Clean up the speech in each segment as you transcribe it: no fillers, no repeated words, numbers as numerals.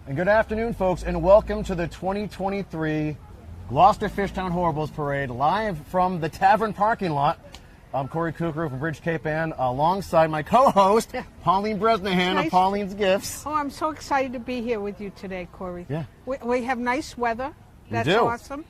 And good afternoon, folks, and welcome to the 2023 Gloucester Fishtown Horribles Parade, live from the Tavern parking lot. I'm Corey Kukrow from Bridge Cape Ann, alongside my co-host, Pauline Bresnahan of Pauline's Gifts. Oh, I'm so excited to be here with you today, Corey. Yeah. We have nice weather. That's awesome.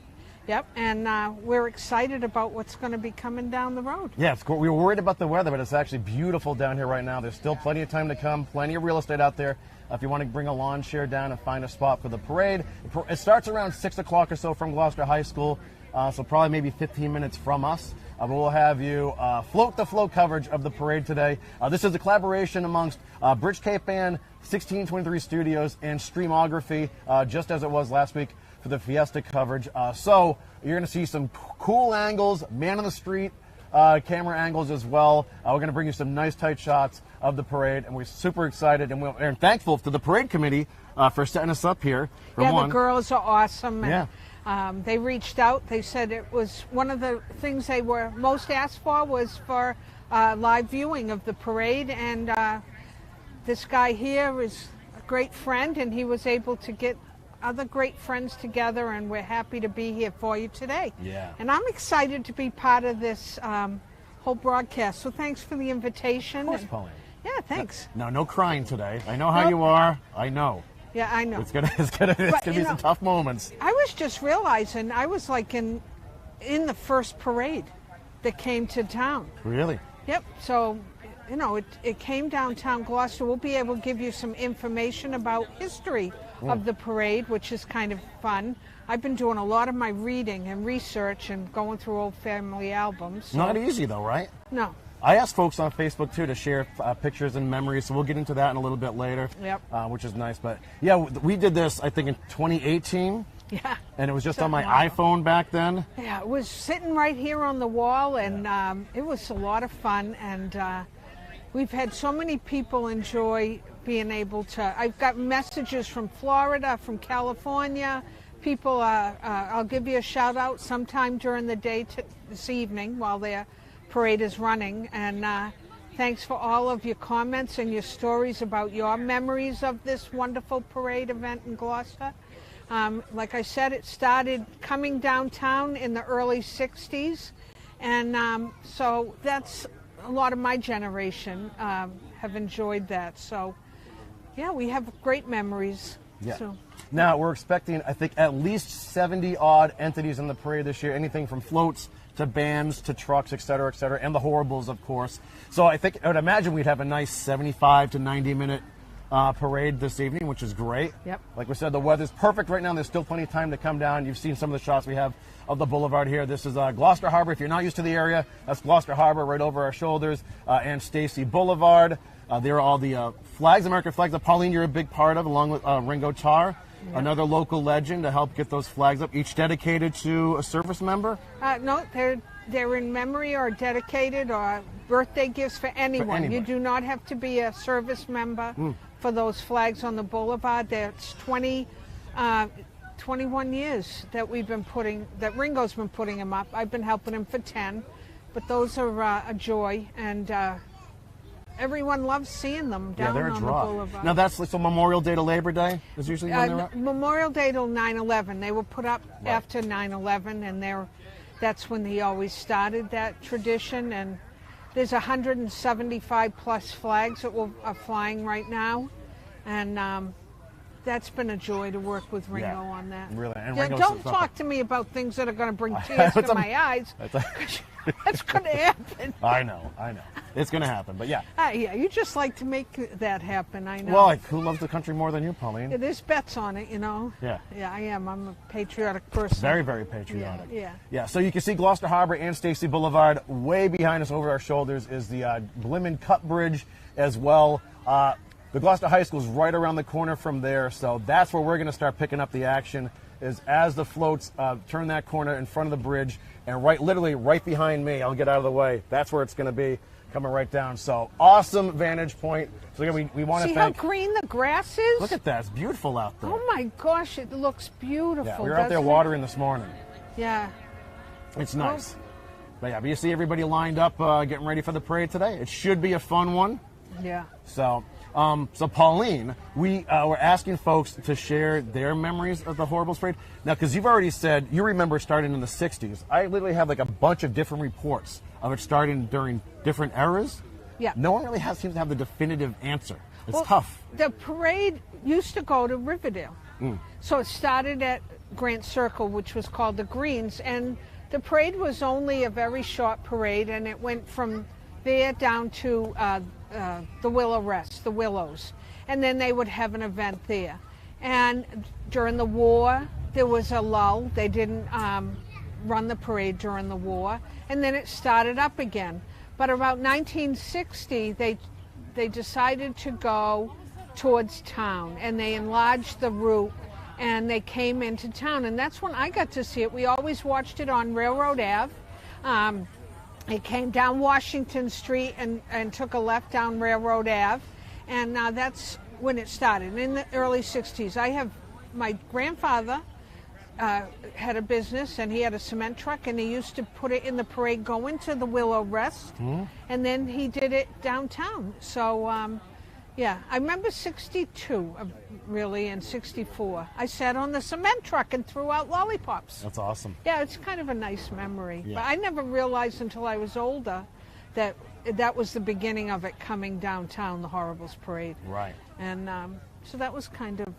Yep, and we're excited about what's going to be coming down the road. Yeah, we were worried about the weather, but it's actually beautiful down here right now. There's still plenty of time to come, plenty of real estate out there. If you want to bring a lawn chair down and find a spot for the parade, it starts around 6 o'clock or so from Gloucester High School, so probably maybe 15 minutes from us. But we'll have you float-to-flow coverage of the parade today. This is a collaboration amongst Bridge Cape Ann, 1623 Studios, and Streamography, just as it was last week for the Fiesta coverage. So you're going to see some cool angles, man on the street, camera angles as well. We're going to bring you some nice tight shots of the parade, and we're super excited and we're thankful to the parade committee for setting us up here. The girls are awesome. And, they reached out. They said it was one of the things they were most asked for was for live viewing of the parade, and this guy here is a great friend, and he was able to get other great friends together, and we're happy to be here for you today. Yeah. And I'm excited to be part of this whole broadcast. So thanks for the invitation. Of course, Pauline. Yeah, thanks. No crying today. I know how you are. I know. Yeah, I know. It's gonna be some tough moments. I was just realizing I was like in the first parade that came to town. Really? Yep. So, it came downtown Gloucester. We'll be able to give you some information about history of the parade, which is kind of fun. I've been doing a lot of my reading and research and going through old family albums. So. Not easy though, right? No. I asked folks on Facebook too to share pictures and memories, so we'll get into that in a little bit later. Yep. Which is nice. But yeah, we did this I think in 2018. Yeah. And it was just on my iPhone back then. Yeah, it was sitting right here on the wall, and it was a lot of fun. And we've had so many people enjoy being able to. I've got messages from Florida, from California. People, I'll give you a shout out sometime during the day this evening while their parade is running. And thanks for all of your comments and your stories about your memories of this wonderful parade event in Gloucester. Like I said, it started coming downtown in the early 60s. And so that's a lot of my generation have enjoyed that. So, yeah, we have great memories. Yeah. So. Now, we're expecting, I think, at least 70-odd entities in the parade this year, anything from floats to bands to trucks, et cetera, and the Horribles, of course. So I would imagine we'd have a nice 75 to 90-minute parade this evening, which is great. Yep. Like we said, the weather's perfect right now. There's still plenty of time to come down. You've seen some of the shots we have of the boulevard here. This is Gloucester Harbor. If you're not used to the area, that's Gloucester Harbor right over our shoulders, and Stacy Boulevard. There are all the flags, American flags that Pauline, you're a big part of, along with Ringo Tarr, another local legend to help get those flags up, each dedicated to a service member? No, they're in memory or dedicated or birthday gifts for anyone. You do not have to be a service member for those flags on the boulevard. That's 21 years that Ringo's been putting them up. I've been helping him for 10, but those are a joy, and everyone loves seeing them down on the boulevard. Now that's so Memorial Day to Labor Day is usually when they're up? Memorial Day till 9/11. They were put up after 9/11, and that's when he always started that tradition. And there's 175 plus flags that are flying right now, and that's been a joy to work with Ringo on that. Really, and don't talk to me about things that are going to bring tears to my eyes. That's going to happen. I know. It's going to happen, but yeah. Yeah, you just like to make that happen, I know. Well, who loves the country more than you, Pauline? There's bets on it, Yeah. Yeah, I am. I'm a patriotic person. Very, very patriotic. Yeah. So you can see Gloucester Harbor and Stacy Boulevard. Way behind us over our shoulders is the Blimmin Cut Bridge as well. The Gloucester High School is right around the corner from there, so that's where we're going to start picking up the action, is as the floats turn that corner in front of the bridge, and literally right behind me, I'll get out of the way, that's where it's going to be, coming right down. So awesome vantage point. So again, we want to thank... See how green the grass is? Look at that, it's beautiful out there. Oh my gosh, it looks beautiful. Yeah, we were out there watering this morning. Yeah. It's nice. But you see everybody lined up getting ready for the parade today. It should be a fun one. Yeah. So So Pauline, we were asking folks to share their memories of the Horribles Parade. Now, because you've already said you remember starting in the 60s. I literally have like a bunch of different reports of it starting during different eras. Yeah. No one really seems to have the definitive answer. It's tough. The parade used to go to Riverdale. So it started at Grant Circle, which was called the Greens, and the parade was only a very short parade, and it went from there down to the Willow Rest, the Willows, and then they would have an event there. And during the war, there was a lull. They didn't run the parade during the war, and then it started up again. But about 1960, they decided to go towards town, and they enlarged the route, and they came into town, and that's when I got to see it. We always watched it on Railroad Ave. It came down Washington Street and took a left down Railroad Ave, and that's when it started, in the early 60s. I have, my grandfather had a business, and he had a cement truck, and he used to put it in the parade going to the Willow Rest, and then he did it downtown. So, yeah, I remember 62, really, and 64. I sat on the cement truck and threw out lollipops. That's awesome. Yeah, it's kind of a nice memory. Yeah. But I never realized until I was older that was the beginning of it coming downtown, the Horribles Parade. Right. And so that was kind of,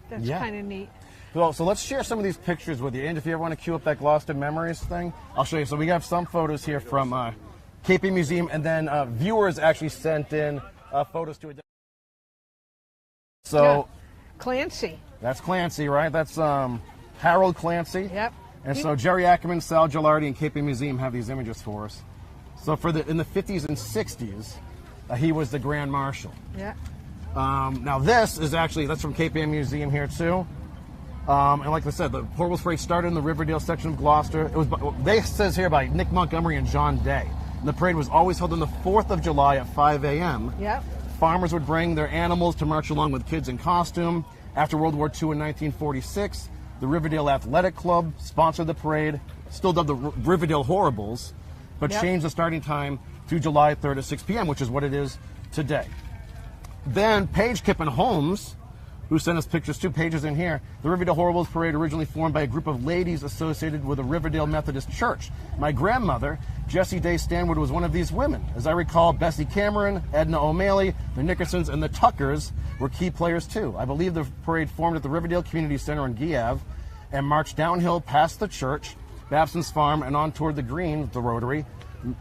that's Yeah. kind of neat. Well, so let's share some of these pictures with you. And if you ever want to cue up that Gloucester Memories thing, I'll show you. So we have some photos here from KP Museum, and then viewers actually sent in photos to it. So Yeah. Clancy. that's Clancy, right? That's Harold Clancy. Yep. And so Jerry Ackerman, Sal Gilardi, and KP Museum have these images for us. So in the 50s and 60s, he was the Grand Marshal. Yeah. Now this is actually, that's from KPM Museum here too. And like I said, the Horribles Parade started in the Riverdale section of Gloucester. It was, they says here, by Nick Montgomery and John Day. And the parade was always held on the 4th of July at 5 a.m. Yep. Farmers would bring their animals to march along with kids in costume. After World War II in 1946, the Riverdale Athletic Club sponsored the parade, still dubbed the Riverdale Horribles, but Yep. changed the starting time to July 3rd at 6 p.m., which is what it is today. Then Paige Kippen Holmes, who sent us pictures, 2 pages in here. The Riverdale Horribles Parade originally formed by a group of ladies associated with the Riverdale Methodist Church. My grandmother, Jessie Day Stanwood, was one of these women. As I recall, Bessie Cameron, Edna O'Malley, the Nickersons, and the Tuckers were key players too. I believe the parade formed at the Riverdale Community Center on Guy Ave and marched downhill past the church, Babson's Farm, and on toward the Green, the Rotary.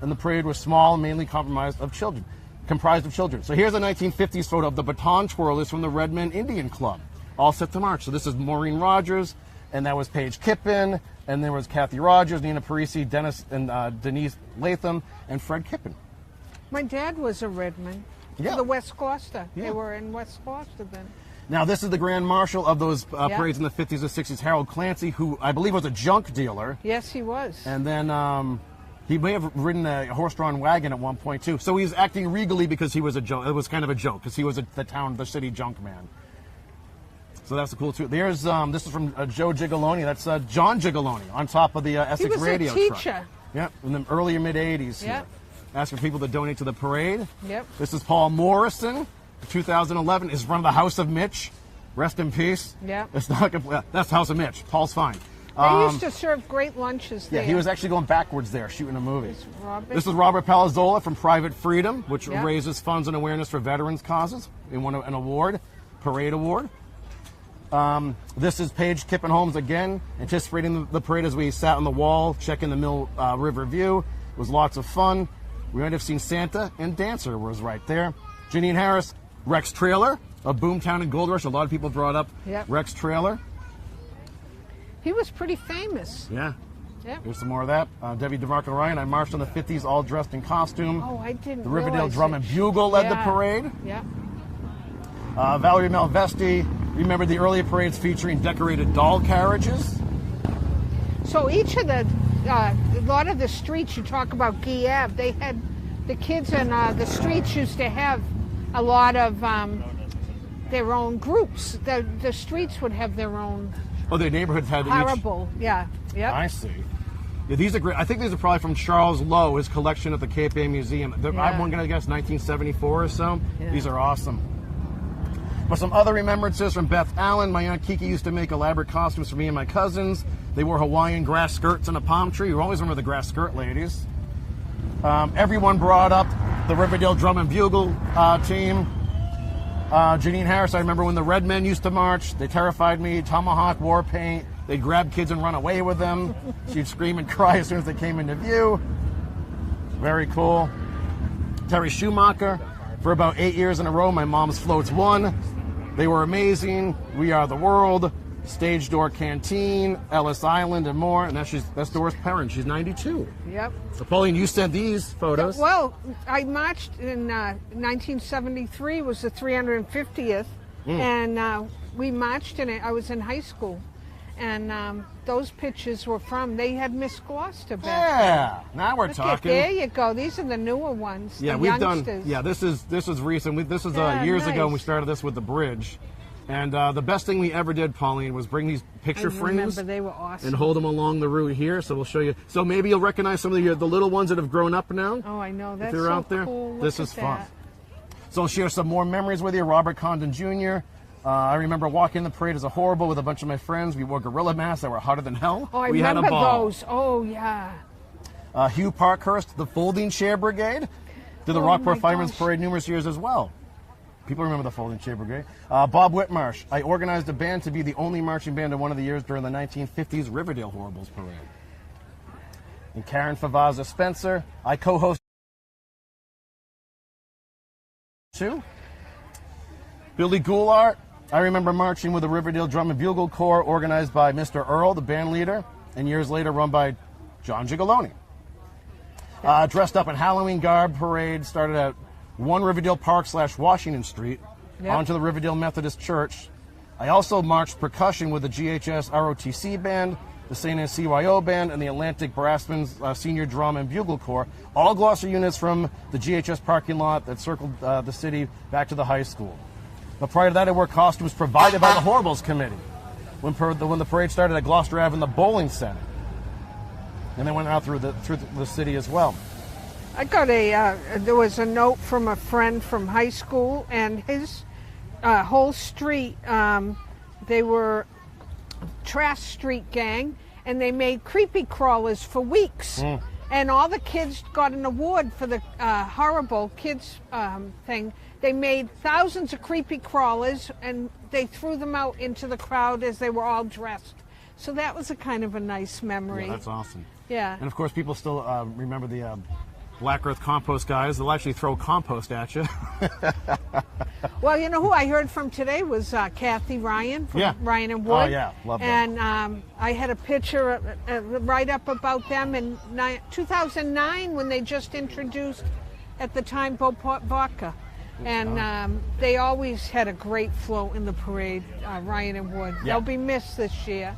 And the parade was small, mainly comprised of children. So here's a 1950s photo of the baton twirlers from the Redmen Indian Club, all set to march. So this is Maureen Rogers, and that was Paige Kippen, and there was Kathy Rogers, Nina Parisi, Dennis and Denise Latham, and Fred Kippen. My dad was a Redman. Yeah. The West Gloucester. Yeah. They were in West Gloucester then. Now this is the Grand Marshal of those parades in the 50s and 60s, Harold Clancy, who I believe was a junk dealer. Yes, he was. And then he may have ridden a horse-drawn wagon at one point too. So he's acting regally because he was a joke. It was kind of a joke because he was the city junk man. So that's cool too. There's this is from Joe Gigaloni. That's John Gigaloni on top of the Essex radio he was a truck. teacher. Yep, in the early mid '80s. Yep. Here. Asking people to donate to the parade. Yep. This is Paul Morrison. 2011 is from the House of Mitch. Rest in peace. Yep. It's not. That's House of Mitch. Paul's fine. They used to serve great lunches there. Yeah, he was actually going backwards there, shooting a movie. This is Robert Palazzola from Private Freedom, which Yep. raises funds and awareness for veterans causes. He won an award, parade award. This is Paige Kippen Holmes again, anticipating the parade as we sat on the wall, checking the Mill River view. It was lots of fun. We might have seen Santa and Dancer was right there. Janine Harris, Rex Trailer of Boomtown and Gold Rush. A lot of people brought up Yep. Rex Trailer. He was pretty famous. Yeah. Yep. Here's some more of that. Debbie DeMarco Ryan. I marched in the 50s, all dressed in costume. Oh, I didn't The Riverdale realize Drum it. and Bugle led the Yeah. parade. Yeah. Valerie Malvesti. Remember the earlier parades featuring decorated doll carriages? So each of a lot of the streets you talk about, Guy Ave, they had the kids in the streets used to have a lot of their own groups. The streets would have their own Oh, the neighborhoods had horrible. Yeah. Yep. I see. Yeah, these are great. I think these are probably from Charles Lowe, his collection at the Cape Bay Museum. I'm going to guess 1974 or so. Yeah. These are awesome. But some other remembrances from Beth Allen. My Aunt Kiki used to make elaborate costumes for me and my cousins. They wore Hawaiian grass skirts and a palm tree. You always remember the grass skirt ladies. Everyone brought up the Riverdale Drum and Bugle team. Janine Harris, I remember when the Red Men used to march. They terrified me. Tomahawk, war paint. They'd grab kids and run away with them. She'd scream and cry as soon as they came into view. Very cool. Terry Schumacher. For about 8 years in a row, my mom's floats won. They were amazing. We Are the World. Stage Door Canteen, Ellis Island, and more. And that's Doris Perrin. She's 92. Yep. So, Pauline, you sent these photos. Well, I marched in 1973, was the 350th, and we marched in it. I was in high school, and those pictures were from, they had Miss Gloucester back Yeah, now we're then. talking. There you go. These are the newer ones. Yeah, the we've youngsters. done. Yeah, this is recent. This is years ago when we started this with the bridge. And the best thing we ever did, Pauline, was bring these picture frames. Remember, they were awesome. And hold them along the route here. So we'll show you. So maybe you'll recognize some of the little ones that have grown up now. Oh, I know. That's if you're so out there. cool. Look This at is fun. that. So I'll share some more memories with you. Robert Condon Jr. I remember walking the parade as a horrible with a bunch of my friends. We wore gorilla masks that were hotter than hell. Oh, I we remember had a ball. those. Oh, yeah. Hugh Parkhurst, the Folding Chair Brigade, did the Rockport Firemen's Parade numerous years as well. People remember the Folding Chair Brigade. Bob Whitmarsh. I organized a band to be the only marching band in one of the years during the 1950s Riverdale Horribles Parade. And Karen Favaza Spencer. I co-hosted too. Billy Goulart. I remember marching with the Riverdale Drum and Bugle Corps organized by Mr. Earl, the band leader, and years later run by John Gigaloni. Dressed up in Halloween garb parade started at 1 Riverdale Park / Washington Street onto the Riverdale Methodist Church. I also marched percussion with the GHS ROTC band, the St. Anne CYO band, and the Atlantic Brassman's Senior Drum and Bugle Corps, all Gloucester units from the GHS parking lot that circled the city back to the high school. But prior to that, I wore costumes provided by the Horribles Committee when the parade started at Gloucester Ave in the bowling center. And then went out through the city as well. I got there was a note from a friend from high school, and his whole street, they were Trash Street Gang, and they made creepy crawlers for weeks. And all the kids got an award for the horrible kids thing. They made thousands of creepy crawlers, and they threw them out into the crowd as they were all dressed. So that was a kind of a nice memory. Yeah, that's awesome. Yeah. And of course, people still remember the Black Earth compost guys. They'll actually throw compost at you. Well, you know who I heard from today was Kathy Ryan from Ryan and Wood. Oh, yeah. Love that. And I had a picture, write-up about them in 2009 when they just introduced, at the time, Beauport Vodka. And they always had a great float in the parade, Ryan and Wood. Yeah. They'll be missed this year.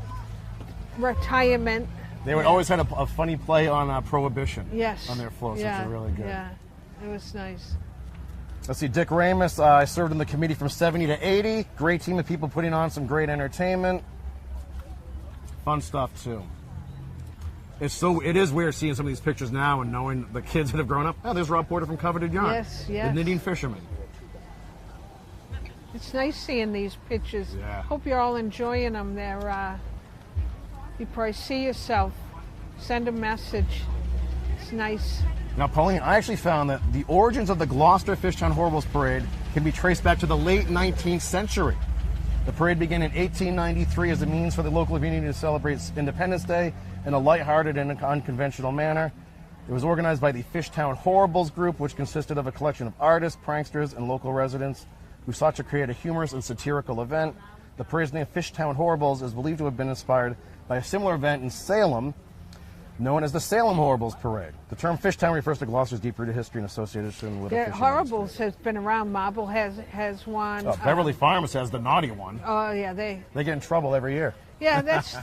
Retirement. They would always had a funny play on Prohibition on their floats, which are really good. Yeah, it was nice. Let's see, Dick Ramus. I served in the committee from 70 to 80. Great team of people putting on some great entertainment. Fun stuff, too. It is weird seeing some of these pictures now and knowing the kids that have grown up. Oh, there's Rob Porter from Coveted Yarn. Yes. The Knitting Fisherman. It's nice seeing these pictures. Yeah. Hope you're all enjoying them. You probably see yourself. Send a message. It's nice. Now, Pauline, I actually found that the origins of the Gloucester Fishtown Horribles Parade can be traced back to the late 19th century. The parade began in 1893 as a means for the local community to celebrate Independence Day in a lighthearted and unconventional manner. It was organized by the Fishtown Horribles group, which consisted of a collection of artists, pranksters, and local residents who sought to create a humorous and satirical event. The parade's name, Fishtown Horribles, is believed to have been inspired by a similar event in Salem, known as the Salem Horribles Parade. The term Fishtown refers to Gloucester's deep-rooted history and association with the fishing Horribles industry. has been around. Marble has one. Beverly Farms has the naughty one. Oh, yeah, they get in trouble every year. Yeah, that's.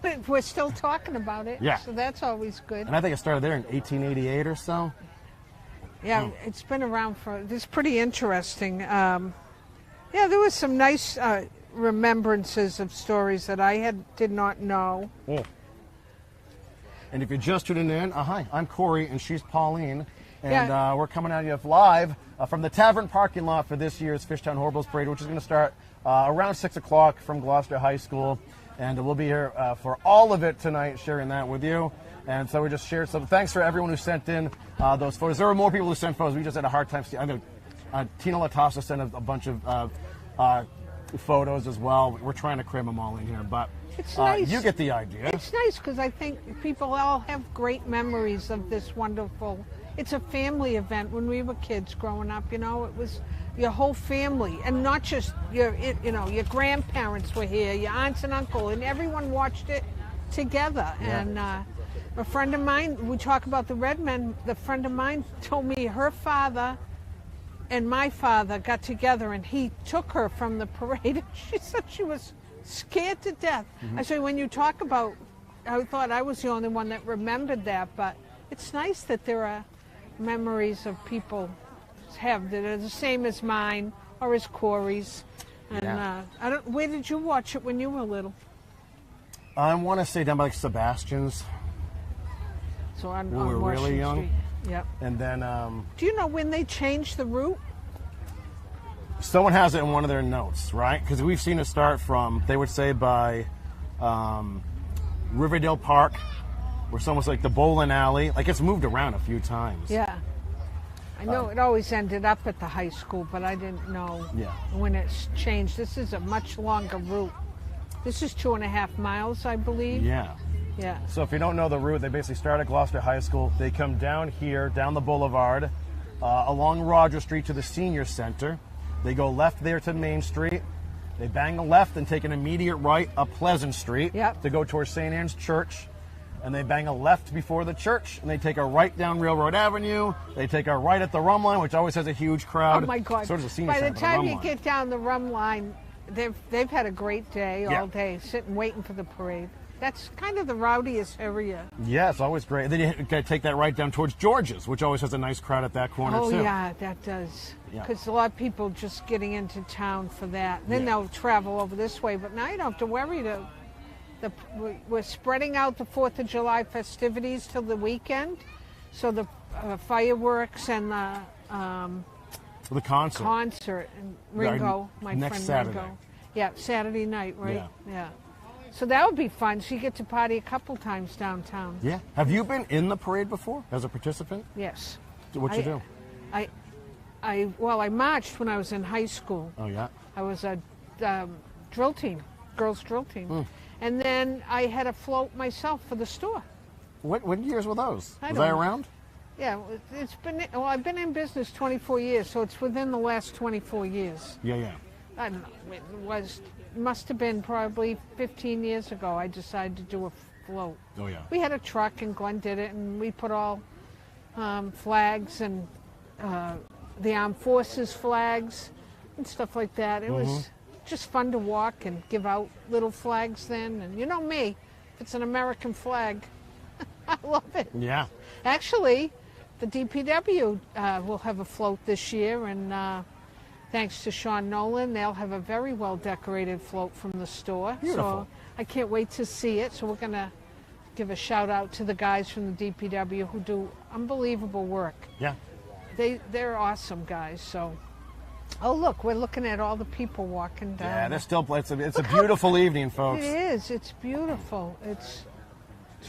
But we're still talking about it. Yeah. So that's always good. And I think it started there in 1888 or so. Yeah, It's been around it's pretty interesting. There was some nice remembrances of stories that I did not know. And if you're just tuning in, hi, I'm Corey and she's Pauline. And Yeah. we're coming at you live from the tavern parking lot for this year's Fishtown Horribles Parade, which is going to start around 6 o'clock from Gloucester High School. And we'll be here for all of it tonight, sharing that with you. And so we just shared some. Thanks for everyone who sent in those photos. There were more people who sent photos. We just had a hard time. Tina Latasa sent a bunch of photos as well. We're trying to cram them all in here, but It's nice. you get the idea. It's nice because I think people all have great memories of this wonderful. It's a family event. When we were kids growing up, it was your whole family, and not just your grandparents were here, your aunts and uncle, and everyone watched it together. Yeah. And a friend of mine, we talk about the Red Men. The friend of mine told me her father and my father got together, and he took her from the parade. She said she was scared to death. I said, when you talk about, I thought I was the only one that remembered that, but it's nice that there are memories of people have that are the same as mine or as Corey's. And where did you watch it when you were little? I want to say down by Sebastian's. So on When we were really Washington young. Street. Yep. And then Do you know when they changed the route? someone has it in one of their notes, right? Because we've seen it start from, they would say by Riverdale Park, where someone's like the bowling alley. Like, it's moved around a few times. Yeah. I know it always ended up at the high school, but I didn't know when it's changed. This is a much longer route. This is 2.5 miles, I believe. Yeah. Yeah. So if you don't know the route, they basically start at Gloucester High School. They come down here, down the boulevard, along Roger Street to the Senior Center. They go left there to Main Street. They bang a left and take an immediate right up Pleasant Street to go towards St. Anne's Church. And they bang a left before the church, and they take a right down Railroad Avenue. They take a right at the Rum Line, which always has a huge crowd. Oh my God! So does the Senior By Center, the time you Rum Line. get down the Rum Line, they've had a great day all day, sitting waiting for the parade. That's kind of the rowdiest area. Yeah, it's always great. And then you gotta take that right down towards George's, which always has a nice crowd at that corner too. Oh yeah, that does. Yeah. Because a lot of people just getting into town for that. Then they'll travel over this way, but now you don't have to worry. We're spreading out the 4th of July festivities till the weekend. So the fireworks and The concert. and Ringo, my next friend Saturday. Ringo. Yeah, Saturday night, right? Yeah. So that would be fun. So you get to party a couple times downtown. Yeah. Have you been in the parade before as a participant? Yes. What'd you do? I marched when I was in high school. Oh, yeah. I was a drill team, girls drill team. And then I had a float myself for the store. What years were those? I Was don't I know. around? Yeah, I've been in business 24 years, so it's within the last 24 years. Yeah. I don't know, must have been probably 15 years ago I decided to do a float. Oh, yeah. We had a truck and Glenn did it, and we put all flags and the armed forces flags and stuff like that. It was just fun to walk and give out little flags then. And you know me, if it's an American flag, I love it. Yeah. Actually, the DPW will have a float this year, and thanks to Sean Nolan, they'll have a very well-decorated float from the store. Beautiful. So I can't wait to see it. So we're going to give a shout-out to the guys from the DPW who do unbelievable work. Yeah. They're awesome guys. So, oh, look, we're looking at all the people walking down. Yeah, they're still. It's a beautiful evening, folks. It is. It's beautiful. It's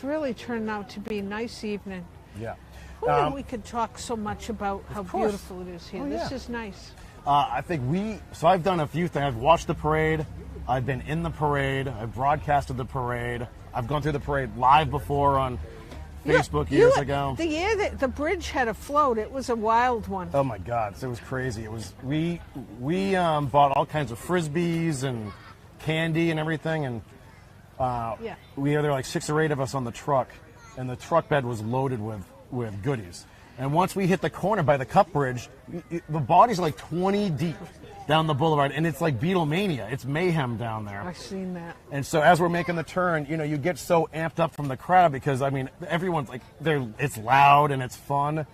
really turned out to be a nice evening. Yeah. Who knew we could talk so much about how course. beautiful it is here? Oh, This yeah. is nice. I think so I've done a few things. I've watched the parade. I've been in the parade. I've broadcasted the parade. I've gone through the parade live before on Facebook years ago. The year that the bridge had a float, it was a wild one. Oh my God! So it was crazy. It was we bought all kinds of frisbees and candy and everything, and there were like 6 or 8 of us on the truck, and the truck bed was loaded with goodies. And once we hit the corner by the Cup Bridge, the bodies are like 20 deep down the boulevard, and it's like Beatlemania. It's mayhem down there. I've seen that. And so as we're making the turn, you get so amped up from the crowd because, I mean, everyone's like, it's loud and it's fun.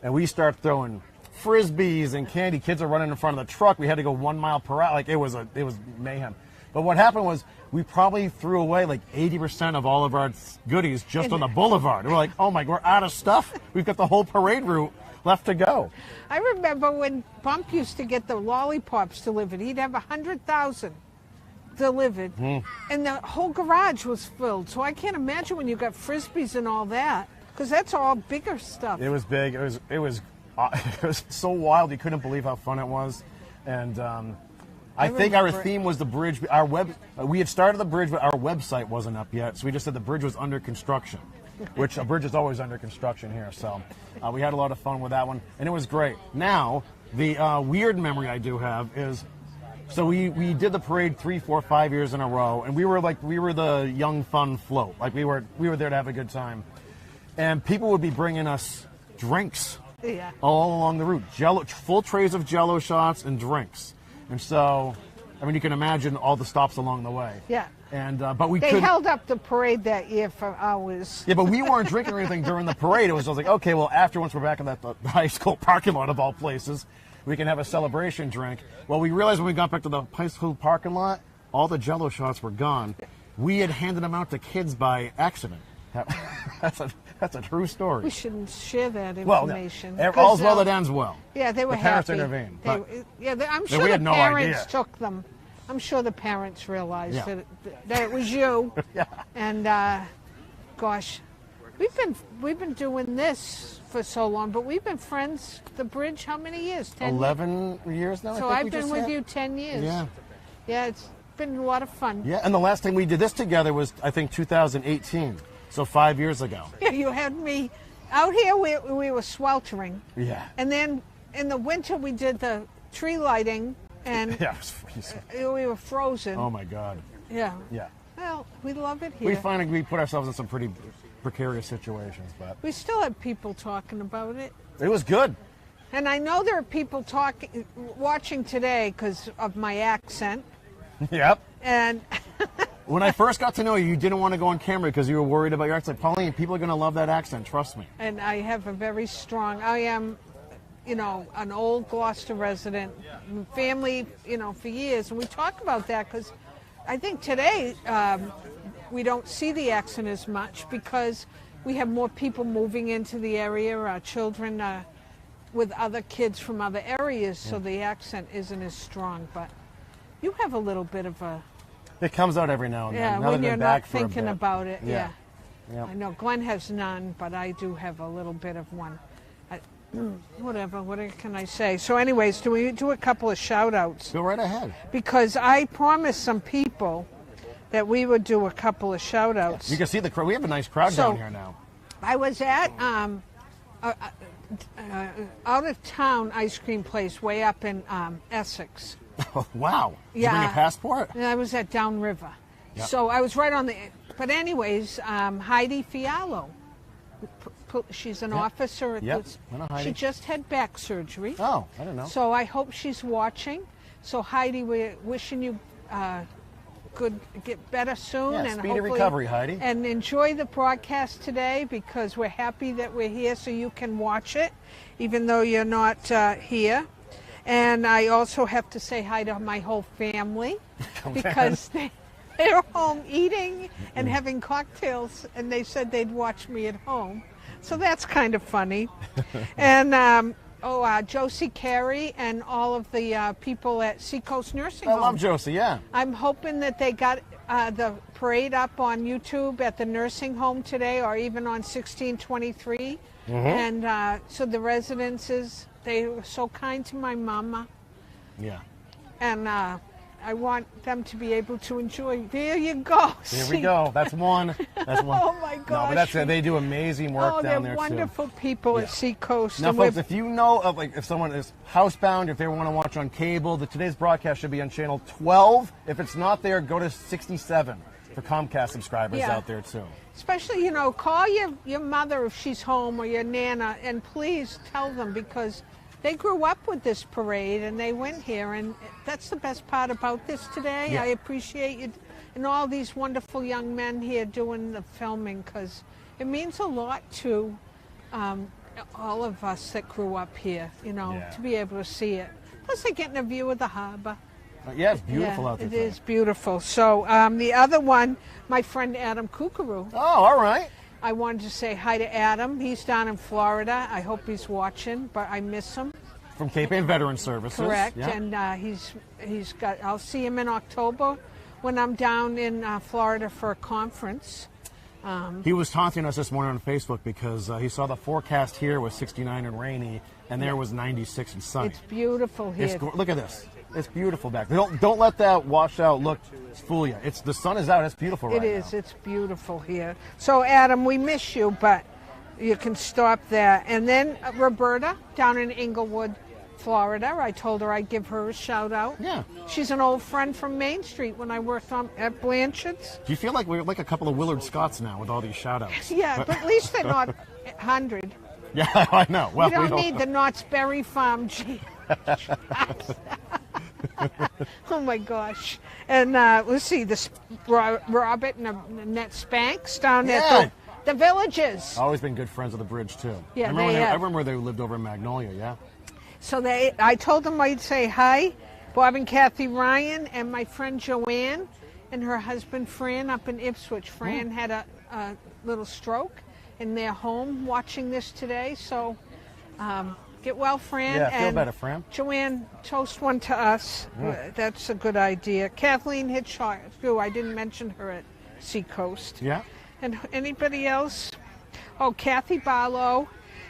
And we start throwing frisbees and candy. Kids are running in front of the truck. We had to go 1 mile per hour. Like, it was mayhem. But what happened was we probably threw away like 80% of all of our goodies just on the boulevard. We're like, oh my, we're out of stuff. We've got the whole parade route left to go. I remember when Bump used to get the lollipops delivered. He'd have 100,000 delivered, and the whole garage was filled. So I can't imagine when you got Frisbees and all that, because that's all bigger stuff. It was big. It was so wild. You couldn't believe how fun it was. And I think our theme was the bridge. We had started the bridge, but our website wasn't up yet. So we just said the bridge was under construction, which a bridge is always under construction here. So we had a lot of fun with that one, and it was great. Now, the weird memory I do have is, so we did the parade 3, 4, 5 years in a row, and we were the young fun float. Like we were there to have a good time, and people would be bringing us drinks. Yeah. All along the route, full trays of Jello shots and drinks, and so, I mean, you can imagine all the stops along the way. Yeah. And but they held up the parade that year for hours. Yeah, but we weren't drinking or anything during the parade. It was just like, okay, well, once we're back in the high school parking lot of all places, we can have a celebration drink. Well, we realized when we got back to the high school parking lot, all the Jello shots were gone. We had handed them out to kids by accident. That's a true story. We shouldn't share that information. Well, all's well that ends well. Yeah, they were the parents happy. Intervened. I'm sure the parents took them. I'm sure the parents realized that it was you. Yeah. And gosh, we've been doing this for so long, but we've been friends. The bridge, how many years? 11 years now. So I've been with you 10 years. Yeah. Yeah, it's been a lot of fun. Yeah, and the last time we did this together was, I think, 2018. So 5 years ago. Yeah, you had me out here. We were sweltering. Yeah. And then in the winter we did the tree lighting, and yeah, it was freezing. We were frozen. Oh my God. Yeah. Yeah. Well, we love it here. We put ourselves in some pretty precarious situations, but we still have people talking about it. It was good. And I know there are people watching today because of my accent. Yep. And when I first got to know you, you didn't want to go on camera because you were worried about your accent. Pauline, people are going to love that accent, trust me. And I have a very strong, I am, an old Gloucester resident, family, for years. And we talk about that because I think today we don't see the accent as much because we have more people moving into the area, our children with other kids from other areas, so the accent isn't as strong. But you have a little bit of a... It comes out every now and then. Yeah, now when you're not for thinking about it. Yeah. Yep. I know Glenn has none, but I do have a little bit of one. Whatever, what can I say? So anyways, do we do a couple of shout-outs? Go right ahead. Because I promised some people that we would do a couple of shout-outs. You can see the crowd. We have a nice crowd down here now. I was at out-of-town ice cream place way up in Essex. Oh, wow. Did you bring a passport? I was at Downriver. Yep. So I was right on the... But anyways, Heidi Fialo. She's an officer. She just had back surgery. Oh, I don't know. So I hope she's watching. So Heidi, we're wishing you get better soon. Yeah, and speedy recovery, Heidi. And enjoy the broadcast today because we're happy that we're here so you can watch it, even though you're not here. And I also have to say hi to my whole family because they're home eating and having cocktails, and they said they'd watch me at home. So that's kind of funny. And Josie Carey and all of the people at Seacoast Nursing Home. I love Josie, yeah. I'm hoping that they got the parade up on YouTube at the nursing home today or even on 1623. Mm-hmm. And so the residences, they were so kind to my mama. Yeah. And I want them to be able to enjoy. There you go. Here we go. That's one. That's one. Oh my gosh. No, but that's it. They do amazing work down there too. They're wonderful people at Seacoast. Now, folks, if you know of if someone is housebound, if they want to watch on cable, today's broadcast should be on channel 12. If it's not there, go to 67 for Comcast subscribers out there too. Especially, call your mother if she's home or your nana, and please tell them because they grew up with this parade and they went here, and that's the best part about this today. Yeah. I appreciate you and all these wonderful young men here doing the filming because it means a lot to all of us that grew up here, to be able to see it. Plus, they're getting a view of the harbor. Yeah, it's beautiful out there. It is beautiful. So the other one, my friend Adam Kookaroo. Oh, all right. I wanted to say hi to Adam. He's down in Florida. I hope he's watching, but I miss him. From Cape Ann Veteran Services. Correct. Yeah. And he's got. I'll see him in October when I'm down in Florida for a conference. He was taunting us this morning on Facebook because he saw the forecast here was 69 and rainy, and there was 96 and sunny. It's beautiful here. Look at this. It's beautiful back there. Don't let that washed out look fool you. The sun is out. It's beautiful right now. It is. It's beautiful here. So, Adam, we miss you, but you can stop there. And then Roberta down in Inglewood, Florida. I told her I'd give her a shout out. Yeah. She's an old friend from Main Street when I worked at Blanchard's. Do you feel like we're like a couple of Willard Scotts now with all these shout outs? Yeah, but at least they're not 100. Yeah, I know. Well, we don't need the Knott's Berry Farm G. Oh my gosh. And let's see, Robert and Annette Spanks down at the Villages. Always been good friends of the bridge too. Yeah, I remember they lived over in Magnolia, yeah. So I told them I'd say hi, Bob and Kathy Ryan, and my friend Joanne and her husband Fran up in Ipswich. Fran had a little stroke in their home watching this today, so get well, Fran. Yeah, feel and better, Fran. Joanne, toast one to us. That's a good idea. Kathleen Hitchcock, I didn't mention her at Seacoast. Yeah. And anybody else? Oh, Kathy Barlow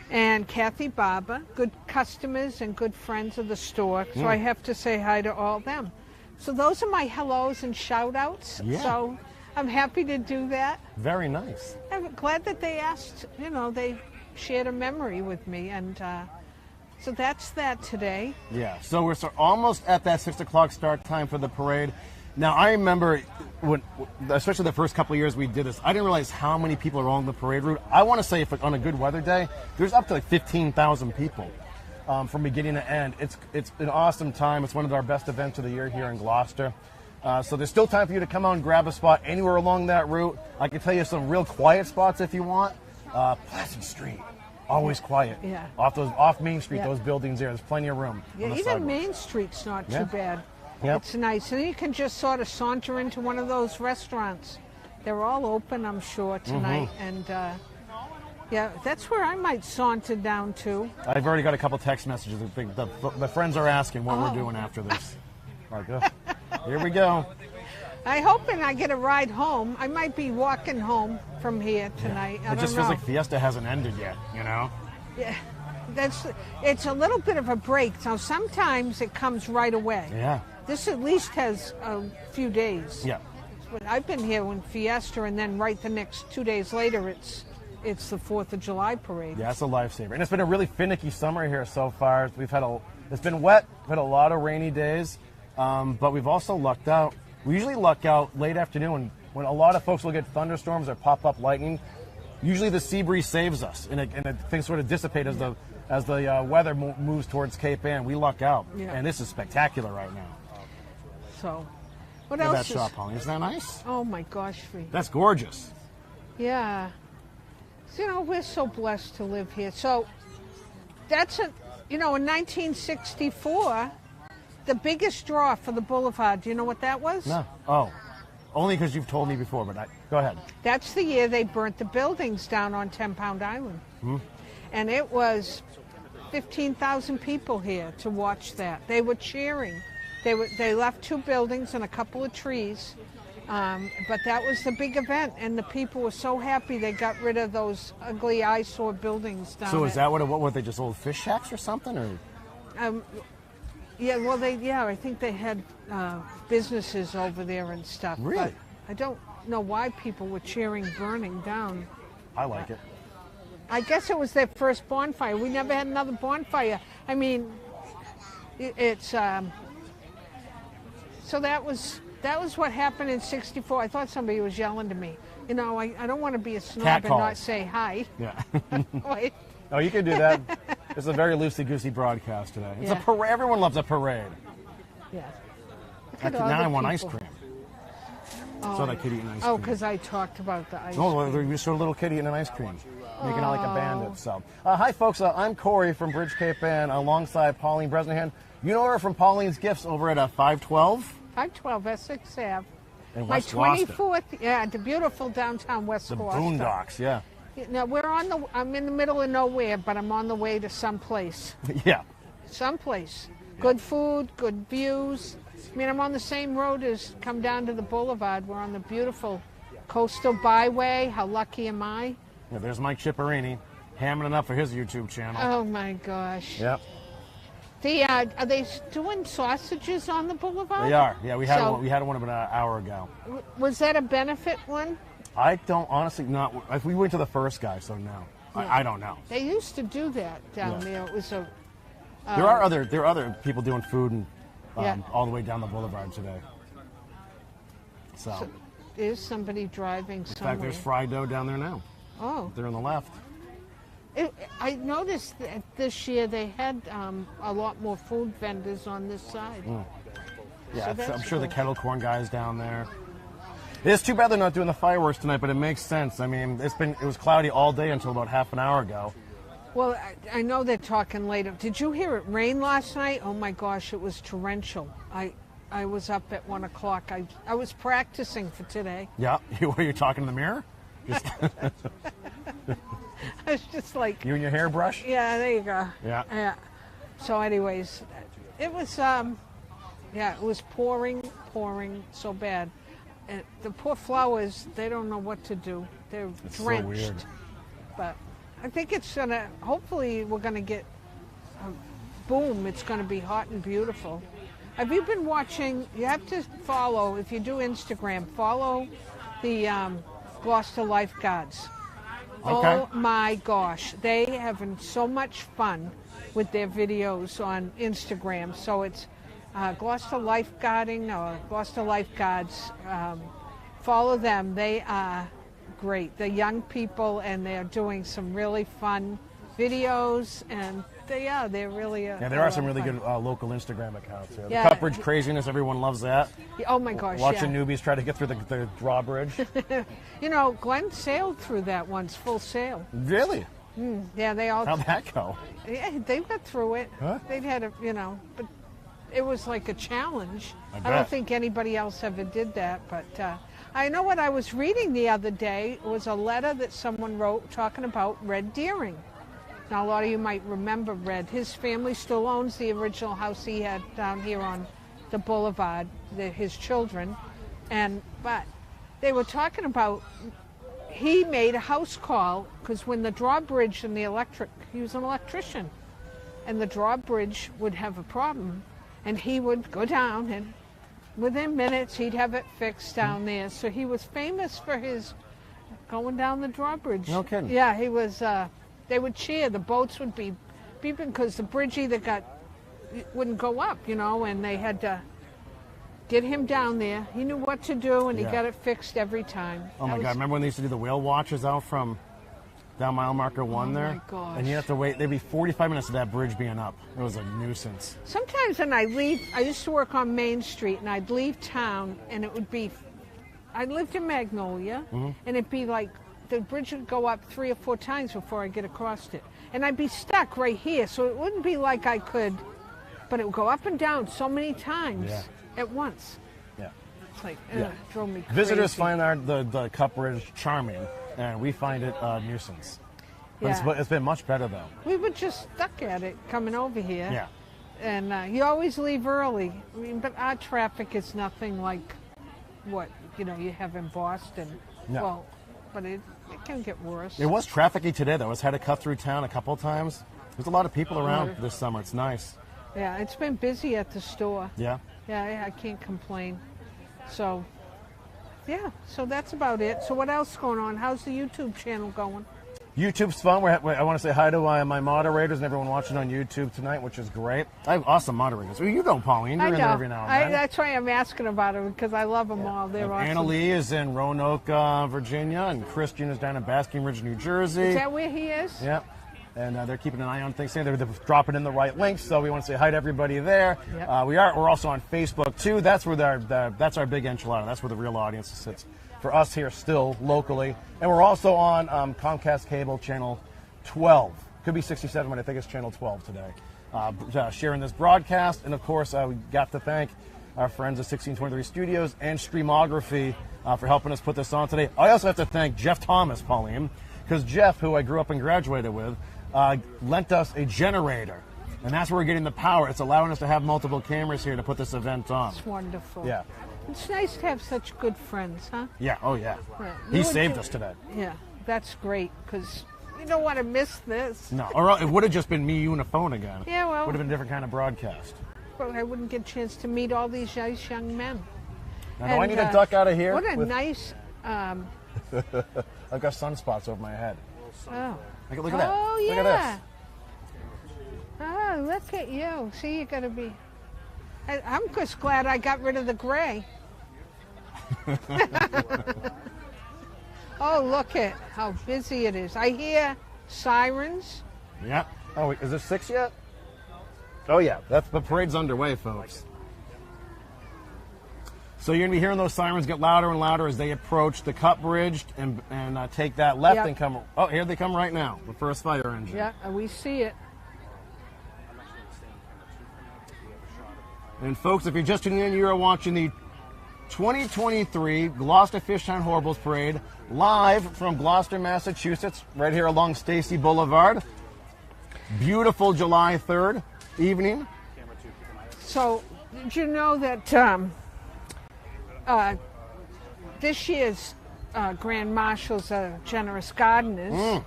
and Kathy Barber, good customers and good friends of the store. So I have to say hi to all of them. So those are my hellos and shout outs. Yeah. So I'm happy to do that. Very nice. I'm glad that they asked, they shared a memory with me. And so that's that today. Yeah, so we're almost at that 6 o'clock start time for the parade. Now, I remember, especially the first couple of years we did this, I didn't realize how many people are on the parade route. I want to say, if on a good weather day, there's up to like 15,000 people from beginning to end. It's an awesome time. It's one of our best events of the year here in Gloucester. So there's still time for you to come out and grab a spot anywhere along that route. I can tell you some real quiet spots if you want. Pleasant Street. Always quiet. Yeah. Off Main Street, those buildings there. There's plenty of room. Yeah, even sidewalk. Main Street's not too bad. Yep. It's nice. And you can just sort of saunter into one of those restaurants. They're all open, I'm sure, tonight. And that's where I might saunter down to. I've already got a couple text messages. The friends are asking what we're doing after this. Like, here we go. I hope I get a ride home. I might be walking home from here tonight. I It just feels like Fiesta hasn't ended yet, Yeah, it's a little bit of a break. So sometimes it comes right away. Yeah. This at least has a few days. Yeah. But I've been here when Fiesta, and then right the next 2 days later, it's the 4th of July parade. Yeah, it's a lifesaver. And it's been a really finicky summer here so far. It's been wet, we've had a lot of rainy days, but we've also lucked out. We usually luck out late afternoon when a lot of folks will get thunderstorms or pop-up lightning. Usually the sea breeze saves us, and things sort of dissipate as the weather moves towards Cape Ann. We luck out, and this is spectacular right now. So, what Look at else? That shop, Holly. Isn't that nice? Oh my gosh, That's gorgeous. Yeah. So, we're so blessed to live here. So that's in 1964, the biggest draw for the Boulevard. Do you know what that was? No. Oh, only because you've told me before. But go ahead. That's the year they burnt the buildings down on 10 Pound Island, and it was 15,000 people here to watch that. They were cheering. They left 2 buildings and a couple of trees, but that was the big event, and the people were so happy they got rid of those ugly eyesore buildings down there. So is that what were they, just old fish shacks or something? Or yeah, well, I think they had businesses over there and stuff. Really? But I don't know why people were cheering burning down. I like it. I guess it was their first bonfire. We never had another bonfire. I mean, it's so that was what happened in '64. I thought somebody was yelling to me. I don't want to be a snob and not say hi. Yeah. Wait. Oh, you can do that. It's a very loosey-goosey broadcast today. It's a parade. Everyone loves a parade. Yeah. Now I want ice cream. Saw that kid eating ice cream. Oh, because I talked about the ice cream. Oh, we saw a little kid eating an ice cream, making out like a bandit. So, hi, folks. I'm Corey from Bridge Cape Ann, alongside Pauline Bresnahan. You know her from Pauline's Gifts over at 512? 512 Essex Ave. In My West Gloucester. 24th, yeah, the beautiful downtown West The Gloucester. Boondocks, yeah. Now, I'm in the middle of nowhere, but I'm on the way to someplace. Yeah. Someplace. Good food, good views. I mean, I'm on the same road as come down to the boulevard. We're on the beautiful coastal byway. How lucky am I? Yeah, there's Mike Chipperini hamming it up for his YouTube channel. Oh, my gosh. Yep. Are they doing sausages on the boulevard? They are. Yeah, we had So- one. We had one about an hour ago. Was that a benefit one? I don't honestly not. We went to the first guy, so no. Yeah. I don't know. They used to do that down Yeah. there. It was a There are other people doing food and Yeah. all the way down the boulevard today. So, there's somebody driving in somewhere. fact, there's fried dough down there now. Oh, They're on the left. I noticed that this year they had a lot more food vendors on this side. Yeah, So that's I'm sure the cool. kettle corn guy's down there. It's too bad they're not doing the fireworks tonight, but it makes sense. I mean, it was cloudy all day until about half an hour ago. Well, I know they're talking later. Did you hear it rain last night? Oh my gosh, it was torrential. I was up at 1 o'clock. I was practicing for today. Yeah, were you talking in the mirror? Just I was just like, you and your hairbrush? yeah, there you go. Yeah. So, anyways, it was it was pouring so bad. And the poor flowers, they don't know what to do. They're It's so drenched. weird. But I think it's gonna. Hopefully, we're gonna get a boom. It's gonna be hot and beautiful. Have you been watching? You have to follow, if you do Instagram, follow the Gloucester lifeguards. Okay. Oh my gosh, they having so much fun with their videos on Instagram. So it's Gloucester Lifeguarding or Gloucester Lifeguards. Follow them. They are great. They're young people and they're doing some really fun videos, and they're really Yeah, there are some really good local Instagram accounts here. Yeah. The Cutbridge craziness, everyone loves that. Oh my gosh, Watching yeah. newbies try to get through the drawbridge. You know, Glenn sailed through that once, full sail. Really? Yeah, they all. How'd that go? Yeah, they got through it. Huh? They'd had a, but it was like a challenge. I I bet. don't think anybody else ever did that, but I know what I was reading the other day was a letter that someone wrote talking about Red Deering. Now, a lot of you might remember Red. His family still owns the original house he had down here on the boulevard, his children. But they were talking about, he made a house call because when the drawbridge and he was an electrician, and the drawbridge would have a problem, and he would go down, and within minutes he'd have it fixed down there. So he was famous for his going down the drawbridge. No kidding. Yeah, he was. They would cheer. The boats would be beeping because the bridge either wouldn't go up, and they had to get him down there. He knew what to do, and he Yeah. got it fixed every time. Oh my God! Remember when they used to do the whale watches out from down mile marker 1 there? Oh my gosh. And you have to wait. There'd be 45 minutes of that bridge being up. It was a nuisance. Sometimes when I used to work on Main Street, and I'd leave town, and it would be, I lived in Magnolia, and it'd be like, the bridge would go up 3 or 4 times before I get across it. And I'd be stuck right here, so it wouldn't be like I could, but it would go up and down so many times at once. Yeah. It's like, Yeah. it drove me crazy. Visitors find the Cutbridge charming, and we find it a nuisance. But Yeah. it's been much better though. We were just stuck at it coming over here. Yeah. And you always leave early. I mean, but our traffic is nothing like what, you have in Boston. No. Well, but it can get worse. It was trafficy today though. It's had to cut through town a couple of times. There's a lot of people around this summer. It's nice. Yeah, it's been busy at the store. Yeah. Yeah, I can't complain. So, yeah, so that's about it. So what else is going on? How's the YouTube channel going? YouTube's fun. I want to say hi to my moderators and everyone watching on YouTube tonight, which is great. I have awesome moderators. Well, you know Pauline. You're in there every now and then. That's why I'm asking about them, because I love them all. They're awesome. Anna Lee is in Roanoke, Virginia, and Christian is down in Basking Ridge, New Jersey. Is that where he is? Yep. And they're keeping an eye on things. They're dropping in the right links, so we want to say hi to everybody there. Yep. We're also on Facebook too. That's where that's our big enchilada. That's where the real audience sits for us here still locally. And we're also on Comcast Cable Channel 12. Could be 67, but I think it's Channel 12 today. sharing this broadcast. And of course, we got to thank our friends at 1623 Studios and Streamography for helping us put this on today. I also have to thank Jeff Thomas, Pauline, because Jeff, who I grew up and graduated with, lent us a generator. And that's where we're getting the power. It's allowing us to have multiple cameras here to put this event on. It's wonderful. Yeah. It's nice to have such good friends, huh? Yeah, oh yeah. Right. He saved us today. Yeah, that's great, because you don't want to miss this. No, or it would have just been me, you, and a phone again. Yeah, well. Would have been a different kind of broadcast. But I wouldn't get a chance to meet all these nice young men. Now, do I need to duck out of here? What a nice... I've got sunspots over my head. Oh. Look at that. Oh, yeah. Look at this. Oh, look at you. See, you got to be... I'm just glad I got rid of the gray. Oh, look at how busy it is. I hear sirens. Yeah. Oh, wait, is there 6 yet? Oh, yeah. That's the parade's underway, folks. So you're going to be hearing those sirens get louder and louder as they approach the cut bridge and take that left and come... Oh, here they come right now. The first fire engine. Yeah, we see it. And folks, if you're just tuning in, you are watching the 2023 Gloucester Fishtown Horribles Parade live from Gloucester, Massachusetts, right here along Stacy Boulevard. Beautiful July 3rd evening. So, did you know that this year's Grand Marshals are generous gardeners,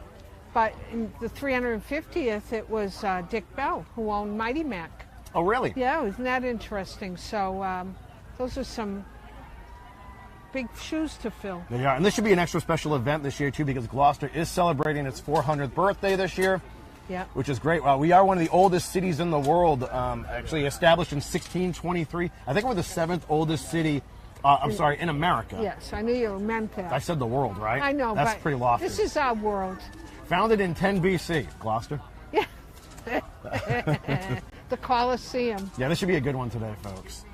but in the 350th, it was Dick Bell, who owned Mighty Mac. Oh, really? Yeah, isn't that interesting? So those are some big shoes to fill. They are. And this should be an extra special event this year, too, because Gloucester is celebrating its 400th birthday this year, which is great. We are one of the oldest cities in the world, actually established in 1623. I think we're the 7th oldest city, in America. Yes, I knew you meant that. I said the world, right? I know, That's but pretty lofty. this is our world. Founded in 10 BC, Gloucester. Yeah. The Colosseum. Yeah, this should be a good one today, folks.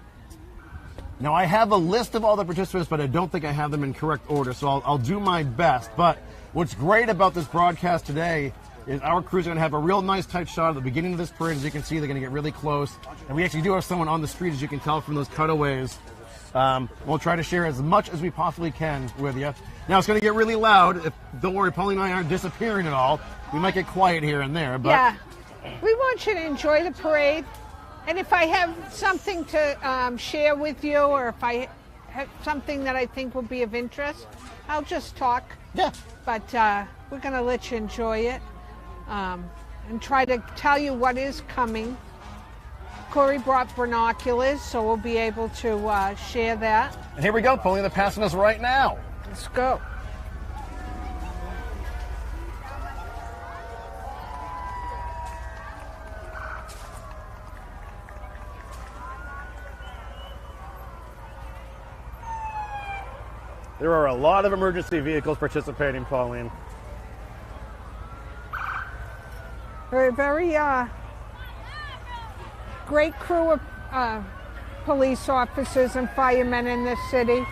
Now, I have a list of all the participants, but I don't think I have them in correct order, so I'll do my best. But what's great about this broadcast today is our crews are going to have a real nice tight shot at the beginning of this parade. As you can see, they're going to get really close. And we actually do have someone on the street, as you can tell from those cutaways. We'll try to share as much as we possibly can with you. Now, it's going to get really loud. Don't worry, Pauline and I aren't disappearing at all. We might get quiet here and there. But yeah. We want you to enjoy the parade. And if I have something to share with you, or if I have something that I think will be of interest, I'll just talk. Yeah. But we're going to let you enjoy it and try to tell you what is coming. Corey brought binoculars, so we'll be able to share that. And here we go, Pauline, they're passing us right now. Let's go. There are a lot of emergency vehicles participating, Pauline. We're a very great crew of police officers and firemen in this city.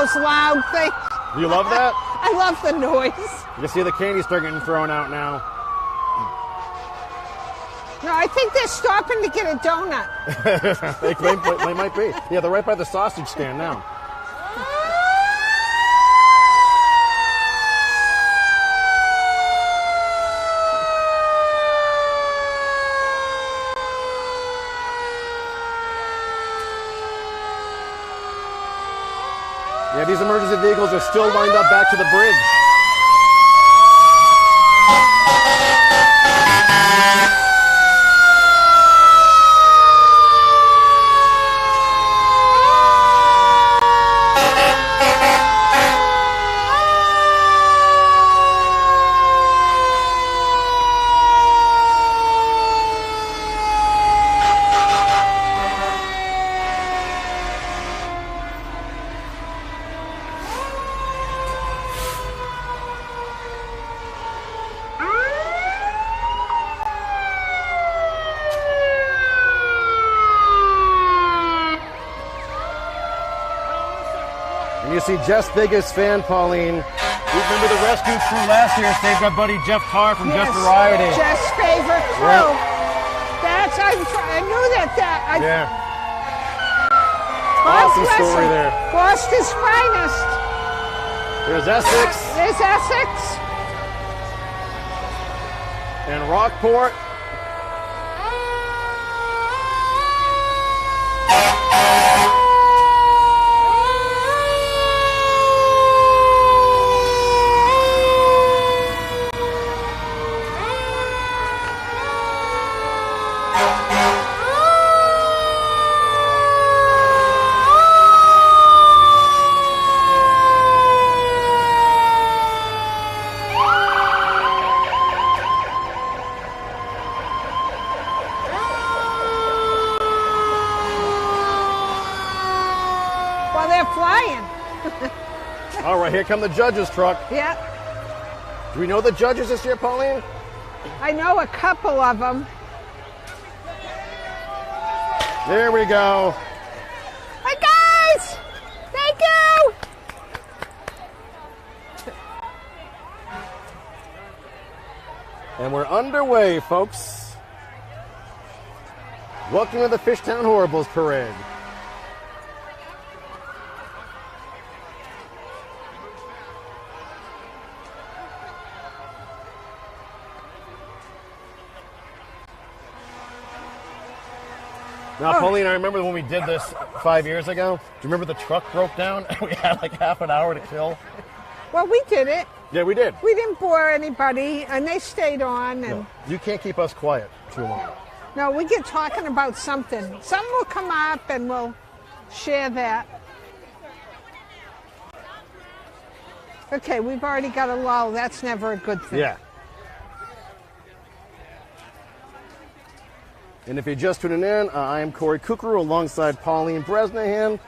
those loud things. Do you love that? I love the noise. You can see the candy start getting thrown out now. No, I think they're stopping to get a donut. They might be. Yeah, they're right by the sausage stand now. Yeah, these emergency vehicles are still lined up back to the bridge. You see Jeff's biggest fan, Pauline. We remember the rescue crew last year saved our buddy Jeff Carr from Jeff Variety. Jeff's favorite crew. That's I knew that. Yeah. Awesome story there. Gloucester's finest. There's Essex. There's Essex. And Rockport. Flying. All right, here come the judges' truck. Yeah. Do we know the judges this year, Pauline? I know a couple of them. There we go. Hi, guys! Thank you! And we're underway, folks. Welcome to the Fishtown Horribles Parade. Now, Pauline, I remember when we did this 5 years ago. Do you remember the truck broke down and we had like half an hour to kill? Well, we did it. Yeah, we did. We didn't bore anybody, and they stayed on. And no, you can't keep us quiet too long. No, we get talking about something. Something will come up, and we'll share that. Okay, we've already got a lull. That's never a good thing. Yeah. And if you're just tuning in, I am Corey Kukru alongside Pauline Bresnahan,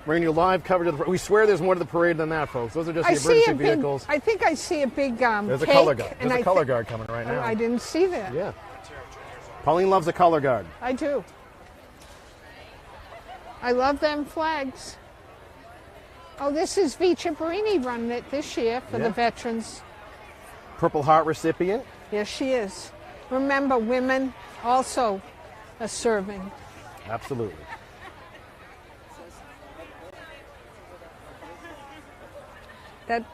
bringing you live coverage of the parade. We swear there's more to the parade than that, folks. Those are just the emergency vehicles. I think I see a big There's a cake, color guard. There's a color guard coming right now. I didn't see that. Yeah. Pauline loves a color guard. I do. I love them flags. Oh, this is V. Ciparini running it this year for the veterans. Purple Heart recipient. Yes, she is. Remember, women also are serving. Absolutely. That.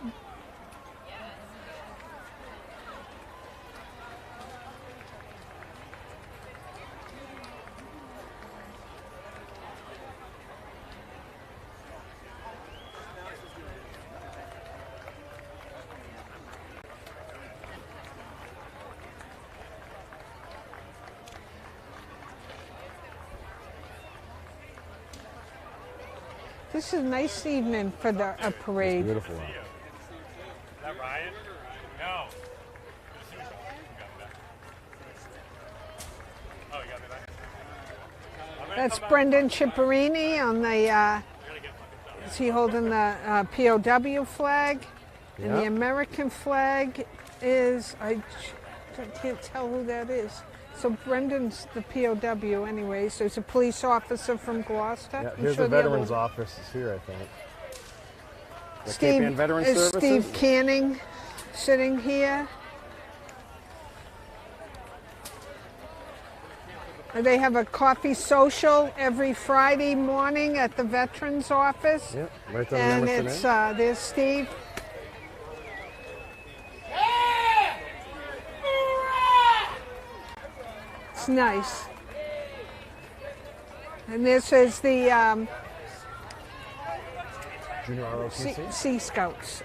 This is a nice evening for a parade. Beautiful. Is that Ryan? No. Oh, you got me back. That's Brendan Ciparini on the, is he holding the POW flag? And the American flag is, I can't tell who that is. So Brendan's the POW anyway, so he's a police officer from Gloucester. Yeah, here's the veterans office is here, I think. The Cape Ann Veteran Services. Steve Canning sitting here. They have a coffee social every Friday morning at the Veterans Office. Yep, right down and Emerson it's Inn. there's Steve. It's nice. And this is the Junior ROTC. Sea Scouts.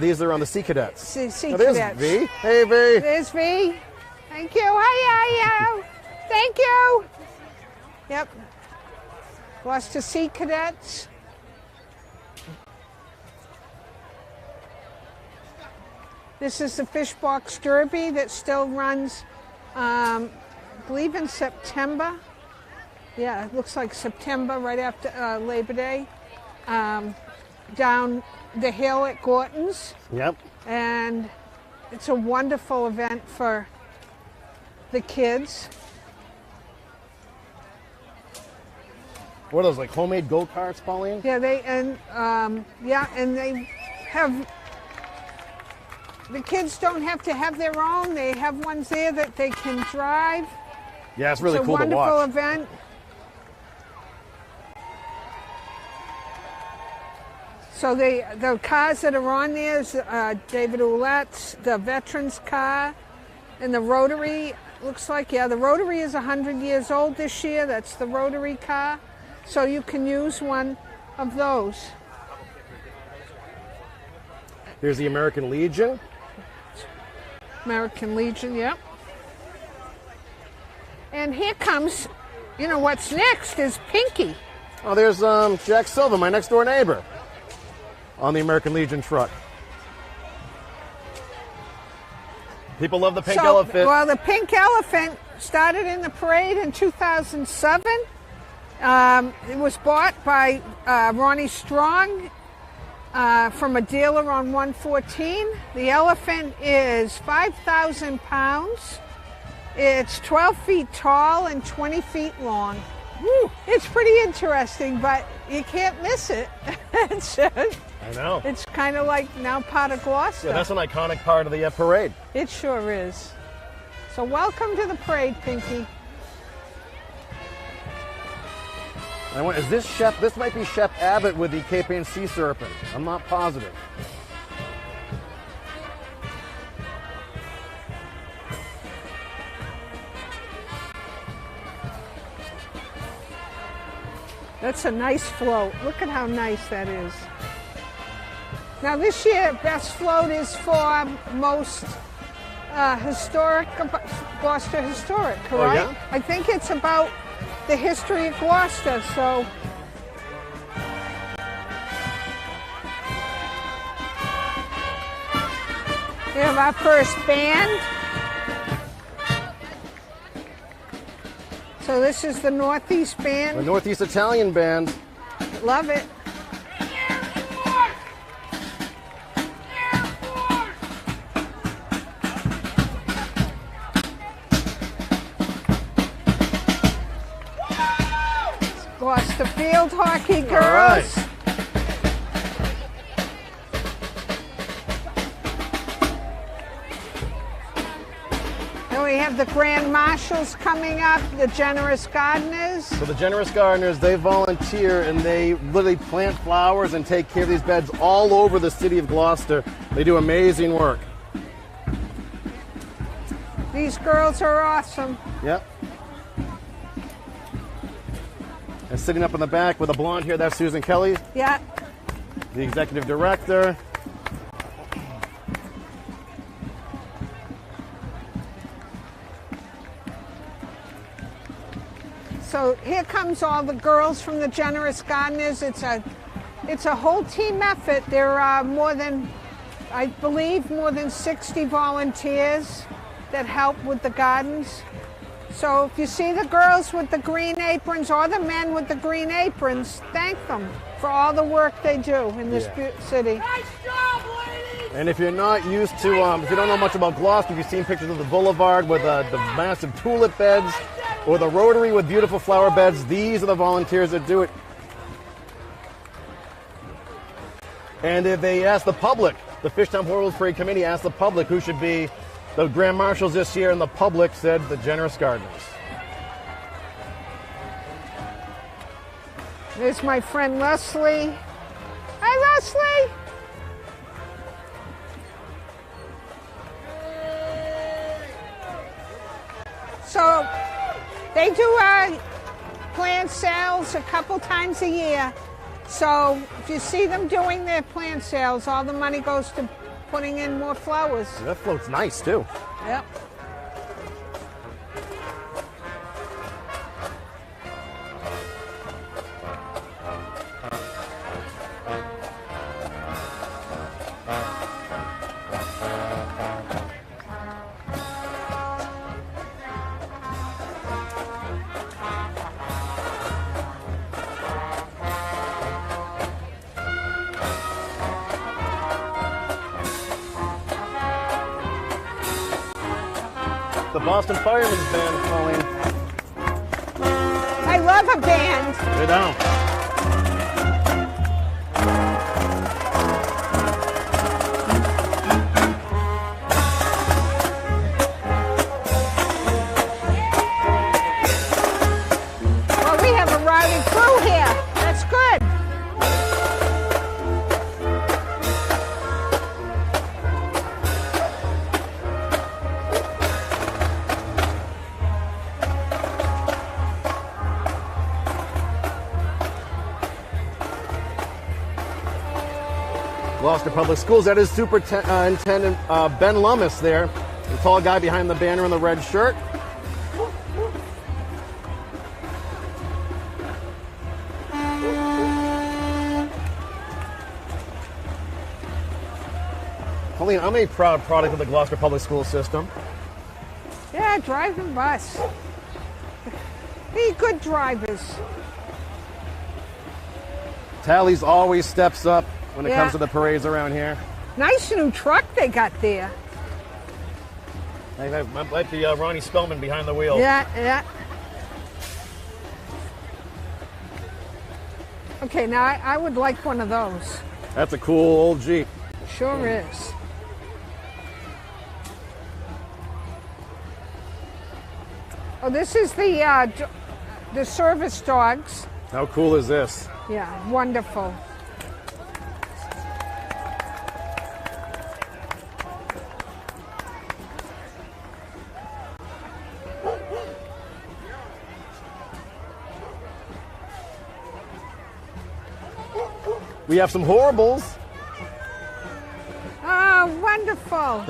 These are on the Sea Cadets. Sea Oh, there's Cadets. V. Hey, V. There's V. Thank you. Hi. Thank you. Yep. Gloucester Sea Cadets. This is the Fish Box Derby that still runs, I believe in September. Yeah, it looks like September, right after Labor Day. Down the hill at Gorton's. Yep. And it's a wonderful event for the kids. What are those, like homemade go-karts, Pauline? Yeah, and they have, the kids don't have to have their own. They have ones there that they can drive. Yeah, it's really It's a cool to wonderful watch. event. So the cars that are on there is David Ouellette's, the Veterans car, and the Rotary. Looks like, the Rotary is 100 years old this year. That's the Rotary car. So you can use one of those. Here's the American Legion. American Legion, yep. And here comes, what's next is Pinky. Oh, there's Jack Silva, my next door neighbor, on the American Legion truck. People love the pink elephant. Well, the pink elephant started in the parade in 2007. It was bought by Ronnie Strong from a dealer on 114. The elephant is 5,000 pounds. It's 12 feet tall and 20 feet long. Woo, it's pretty interesting, but you can't miss it. I know. It's kind of like now part of Gloucester. Yeah, that's an iconic part of the parade. It sure is. So welcome to the parade, Pinky. Is this Shep? This might be Shep Abbott with the Cape Ann Sea Serpent. I'm not positive. That's a nice float. Look at how nice that is. Now this year, best float is for most historic, Gloucester historic, correct? Oh, yeah? I think it's about the history of Gloucester, so. We have our first band. So this is the Northeast Band. The Northeast Italian Band. Love it. Gloucester field hockey girls. All right. And we have the Grand Marshals coming up, the Generous Gardeners. So the Generous Gardeners, they volunteer and they literally plant flowers and take care of these beds all over the city of Gloucester. They do amazing work. These girls are awesome. Yep. And sitting up in the back with a blonde hair, that's Susan Kelly, Yeah. the executive director. So here comes all the girls from the Generous Gardeners. It's a whole team effort. There are I believe more than 60 volunteers that help with the gardens. So if you see the girls with the green aprons or the men with the green aprons, thank them for all the work they do in this city. Nice job, ladies! And if you're not used to, if you don't know much about Gloucester, if you've seen pictures of the boulevard with the massive tulip beds or the Rotary with beautiful flower beds, these are the volunteers that do it. And if they asked the public, the Fishtown World Parade Committee asked the public who should be the Grand Marshals this year, and the public said the Generous Gardeners. There's my friend Leslie. Hi, Leslie. So they do plant sales a couple times a year. So if you see them doing their plant sales, all the money goes to putting in more flowers. That float's nice too. Yep. The Boston Firemen's Band, Colleen. I love a band. They don't. Well, we have a rowdy crew here. That's good. Gloucester Public Schools, that is Superintendent Ben Lummis there, the tall guy behind the banner in the red shirt. Colleen, I'm a proud product of the Gloucester Public School system. Yeah, driving bus. Be good drivers. Tally's always steps up when it Yeah. comes to the parades around here. Nice new truck they got there. That might be Ronnie Spellman behind the wheel. Yeah, yeah. Okay, now I would like one of those. That's a cool old Jeep. Sure is. Oh, this is the service dogs. How cool is this? Yeah, wonderful. We have some horribles. Oh, wonderful.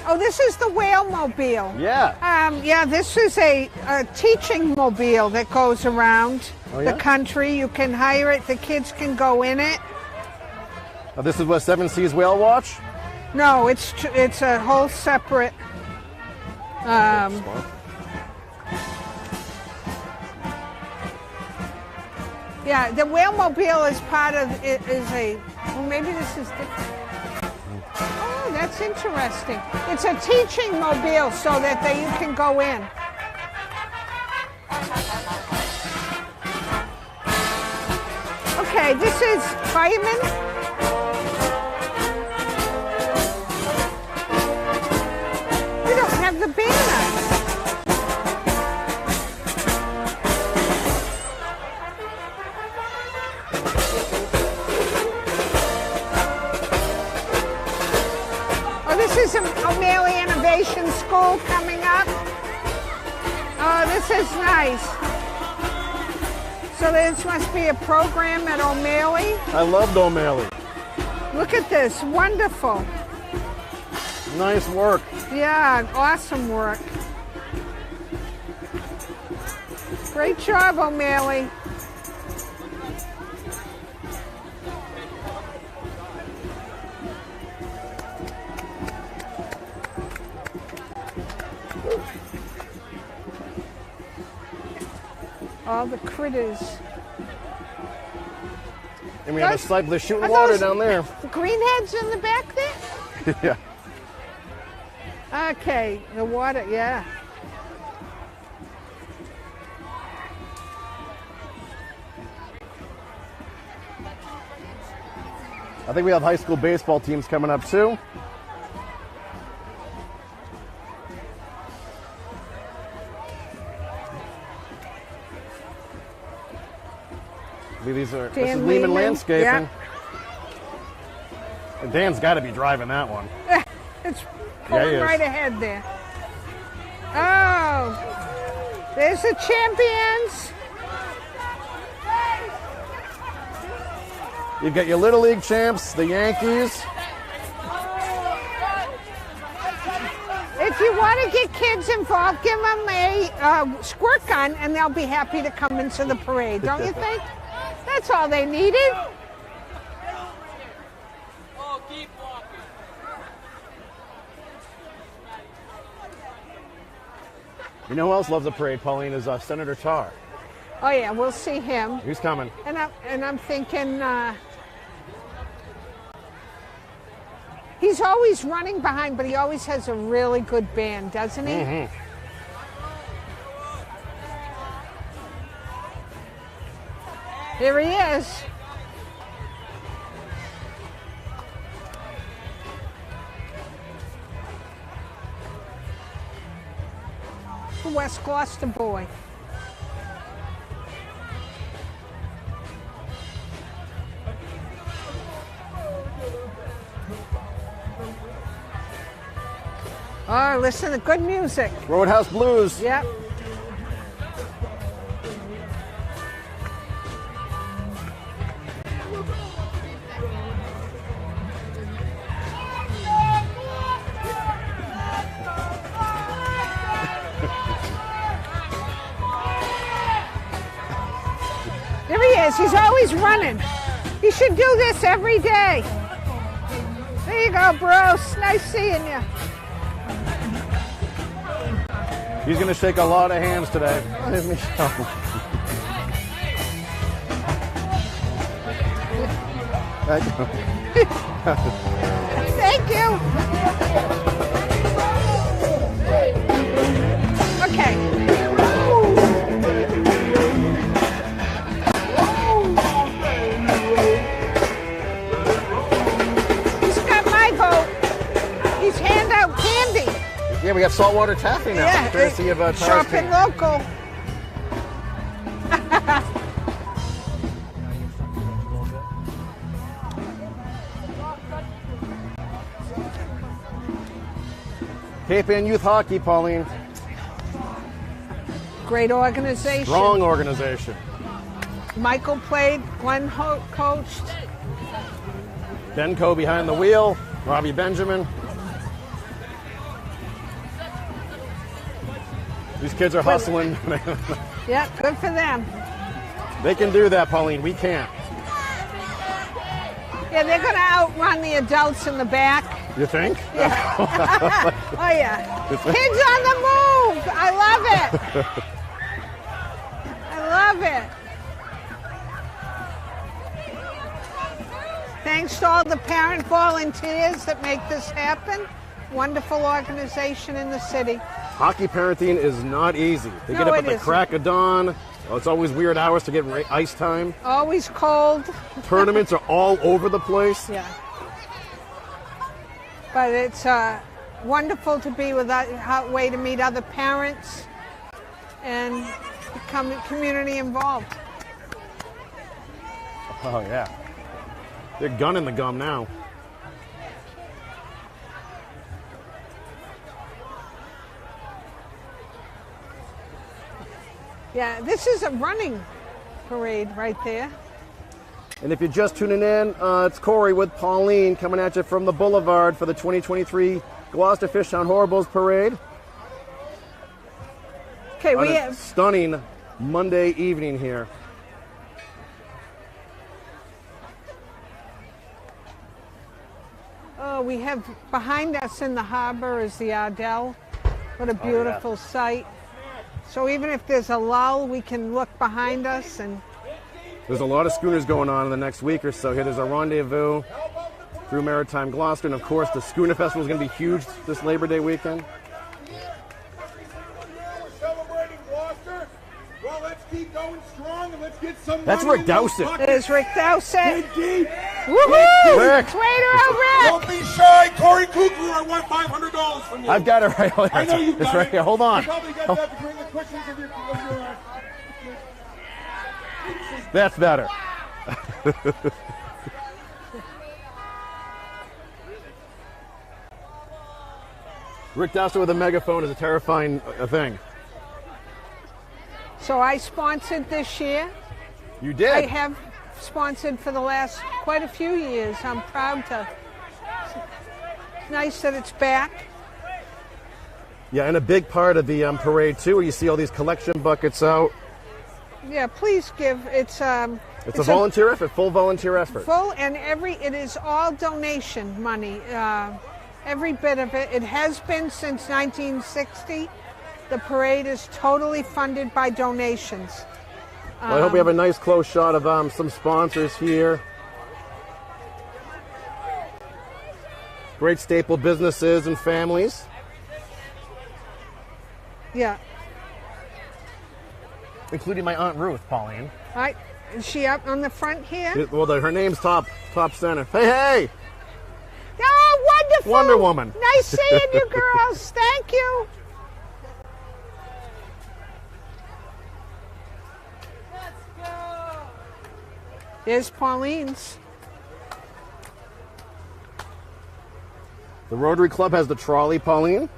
Oh, this is the whale mobile. Yeah. Yeah, this is a teaching mobile that goes around Oh, yeah? the country. You can hire it. The kids can go in it. This is what Seven Seas Whale Watch? No, it's a whole separate. Yeah, the whale mobile is part of it. Is a well, maybe this is different. Oh, that's interesting. It's a teaching mobile so that you can go in. Okay, this is fireman. We don't have the banner. This is O'Malley Innovation School coming up. Oh, this is nice. So this must be a program at O'Malley. I loved O'Malley. Look at this, wonderful. Nice work. Yeah, awesome work. Great job, O'Malley. All the critters. And we have a Those- site, they're shooting are water those down there. Greenheads in the back there? Yeah. Okay, the water, yeah. I think we have high school baseball teams coming up too. This is Lehman Landscaping. Yeah. And Dan's got to be driving that one. It's pulling right ahead there. Oh, there's the champions. You've got your Little League champs, the Yankees. If you want to get kids involved, give them a squirt gun and they'll be happy to come into the parade, don't you think? That's all they needed. Oh, keep walking. You know who else loves the parade, Pauline, is Senator Tar. Oh yeah, we'll see him. He's coming. And I'm thinking he's always running behind, but he always has a really good band, doesn't he? Mm-hmm. Here he is. The West Gloucester boy. Oh, listen to good music. Roadhouse Blues. Yep. There he is. He's always running. He should do this every day. There you go, bros. Nice seeing you. He's going to shake a lot of hands today. Thank you. Okay. He's got my vote. He's hand out candy. Yeah, we got saltwater taffy now. Yeah, courtesy of Tar's shop team. and local. Cape Ann Youth Hockey, Pauline. Great organization. Strong organization. Michael played, Glenn coached. Benko behind the wheel. Robbie Benjamin. These kids are hustling. Yeah, good for them. They can do that, Pauline. We can't. Yeah, they're going to outrun the adults in the back. You think? Yeah. Oh, yeah. Kids on the move. I love it. I love it. Thanks to all the parent volunteers that make this happen. Wonderful organization in the city. Hockey parenting is not easy. They get up at the crack of dawn. Oh, it's always weird hours to get ice time. Always cold. Tournaments are all over the place. Yeah. But it's wonderful to be with a way to meet other parents and become community involved. Oh, yeah. They're gunning the gum now. Yeah, this is a running parade right there. And if you're just tuning in, it's Corey with Pauline coming at you from the Boulevard for the 2023 Gloucester Fishtown Horribles Parade. Okay, on we a have stunning Monday evening here. Oh, we have behind us in the harbor is the Ardell. What a beautiful sight. So even if there's a lull, we can look behind us. And there's a lot of schooners going on in the next week or so here. There's a rendezvous through Maritime Gloucester. And of course, the Schooner Festival is going to be huge this Labor Day weekend. We're celebrating Gloucester. Well, let's keep going strong and let's get some That's Rick Dowsett. there's Rick Dowsett. Dig deep. Woohoo! Rick. Sweeter, Rick! Don't be shy, Corey Cougar. I want $500 from you. I've got it right. I know you It's got right it. here. Hold on. You probably got that between the cushions of your That's better. Rick Duster with a megaphone is a terrifying thing. So I sponsored this year. You did. I have sponsored for the last quite a few years. I'm proud to. It's nice that it's back. Yeah, and a big part of the parade too, where you see all these collection buckets out. Yeah, please give. It's a volunteer effort, full volunteer effort. full, and it is all donation money. Every bit of it. It has been since 1960. The parade is totally funded by donations. Well, I hope we have a nice close shot of some sponsors here. Great staple businesses and families. Yeah. Including my Aunt Ruth, Pauline. All right. Is she up on the front here? Well, her name's top center. Hey, hey! Oh, wonderful! Wonder Woman. Nice seeing you, girls. Thank you. There's Pauline's. The Rotary Club has the trolley, Pauline.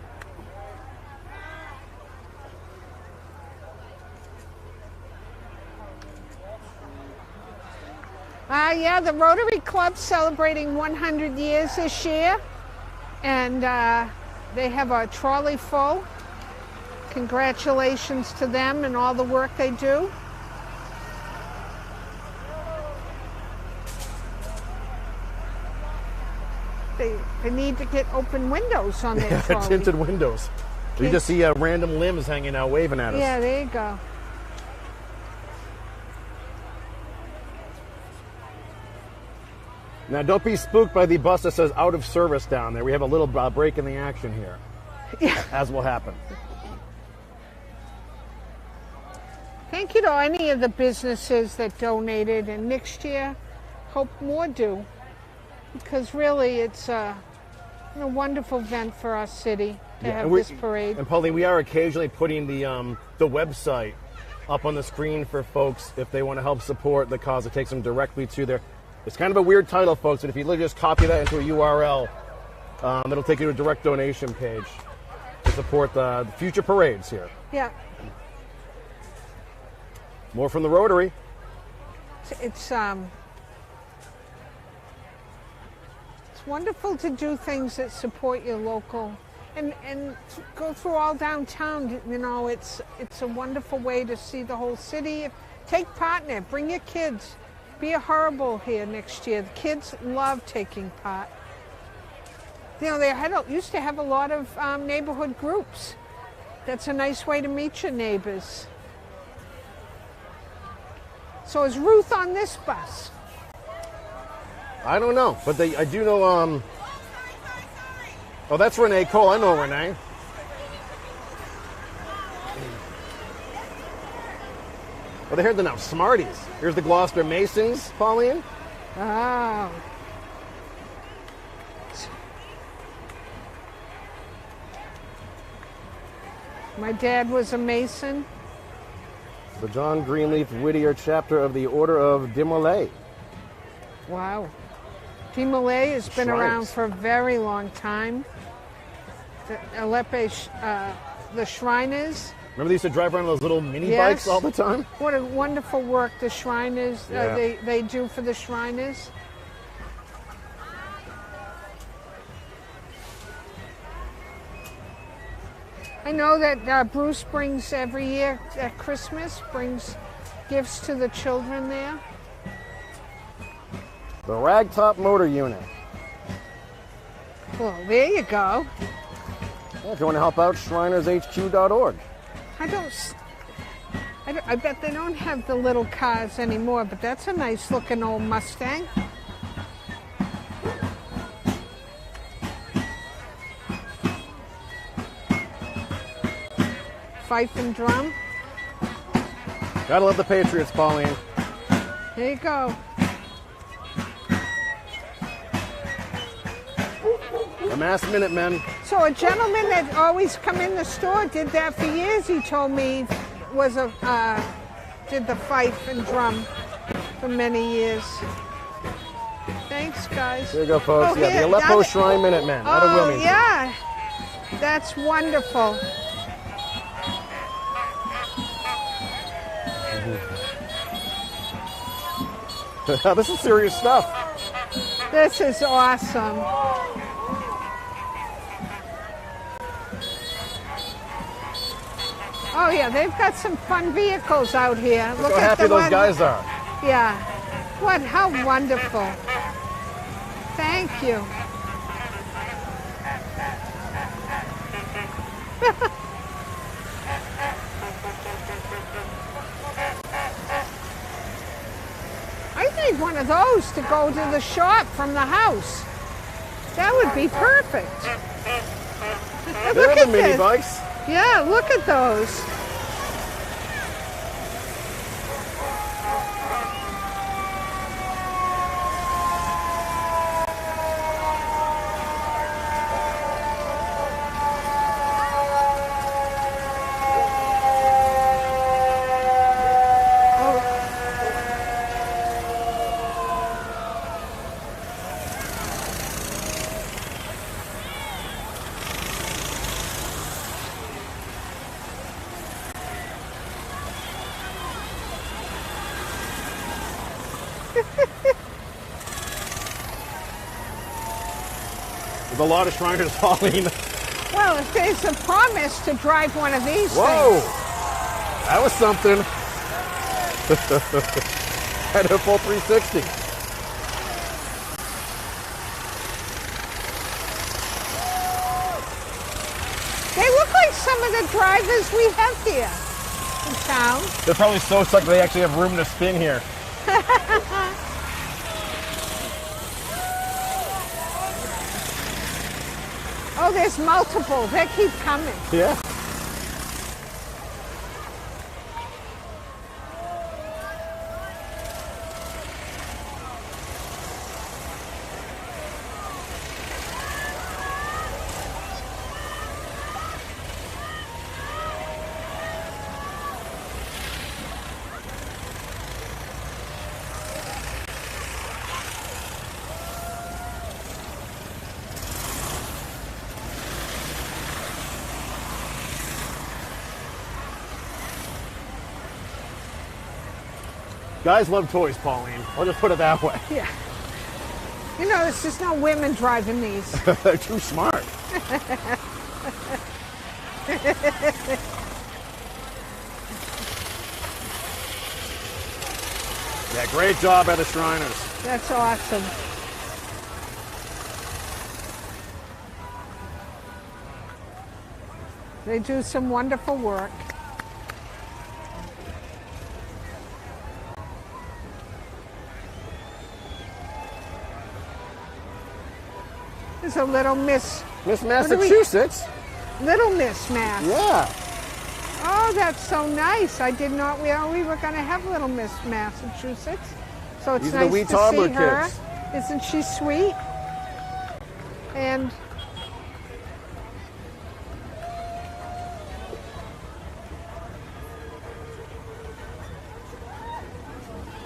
Yeah, the Rotary Club's celebrating 100 years this year, and they have a trolley full. Congratulations to them and all the work they do. They need to get open windows on their trolley. Tinted windows. You just see random limbs hanging out waving at us. Yeah, there you go. Now, don't be spooked by the bus that says out of service down there. We have a little break in the action here, Yeah. as will happen. Thank you to any of the businesses that donated, and next year, hope more do. Because really, it's a wonderful event for our city to have this parade. And Pauline, we are occasionally putting the website up on the screen for folks if they want to help support the cause. It takes them directly to their. It's kind of a weird title, folks, and if you literally just copy that into a URL, it'll take you to a direct donation page to support the future parades here. Yeah, More from the Rotary. it's wonderful to do things that support your local, and go through all downtown. You know, it's a wonderful way to see the whole city. Take part in it. Bring your kids. Be a horrible here next year. The kids love taking part. You know, they used to have a lot of neighborhood groups. That's a nice way to meet your neighbors. So is Ruth on this bus? I don't know, but I do know. Oh, that's Renee Cole. I know Renee. Well, they're here now. Smarties. Here's the Gloucester Masons, Pauline. Oh. My dad was a Mason. The John Greenleaf Whittier chapter of the Order of Demolay. Wow. Demolay has been around Shrines. for a very long time. The Shriners. Remember they used to drive around those little mini Yes. bikes all the time? What a wonderful work the Shriners, Yeah. they do for the Shriners. I know that Bruce brings every year at Christmas, brings gifts to the children there. The Ragtop Motor Unit. Well, there you go. Yeah, if you want to help out, shrinershq.org. I bet they don't have the little cars anymore, but that's a nice looking old Mustang. Fife and drum. Gotta love the Patriots, Pauline. There you go. The Mass Minutemen. So a gentleman that always come in the store did that for years. He told me was did the fife and drum for many years. Thanks, guys. There you go, folks. Oh, Yeah, here, the Aleppo now Shrine Minutemen out of Oh, Wilmington. yeah. That's wonderful. This is serious stuff. This is awesome. Oh yeah, they've got some fun vehicles out here. Look how happy those guys are. Yeah. How wonderful. Thank you. I need one of those to go to the shop from the house. That would be perfect. They're Look the at mini this. bikes. Yeah, look at those. There's a lot of Shriners, Pauline. Well, if there's a promise to drive one of these Whoa! things. That was something. Had a full 360. They look like some of the drivers we have here in town. They're probably so sucked they actually have room to spin here. Oh, there's multiple. They keep coming. Yeah. Guys love toys, Pauline. I'll just put it that way. Yeah. You know, there's just no women driving these. They're too smart. Yeah, great job by the Shriners. That's awesome. They do some wonderful work. There's a little Miss Miss do we- Massachusetts? Little Miss Mass. Yeah. Oh, that's so nice. I did not. We were going to have Little Miss Massachusetts, so it's These are the nice wee to toddler see her. kids. Isn't she sweet? And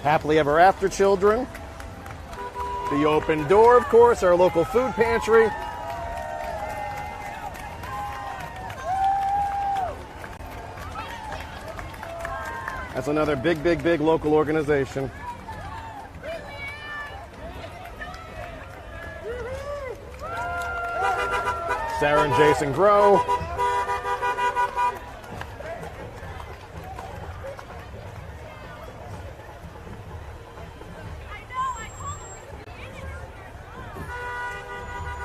Happily Ever After children. The Open Door, of course, our local food pantry. That's another big, big, big local organization. Sarah and Jason Grow.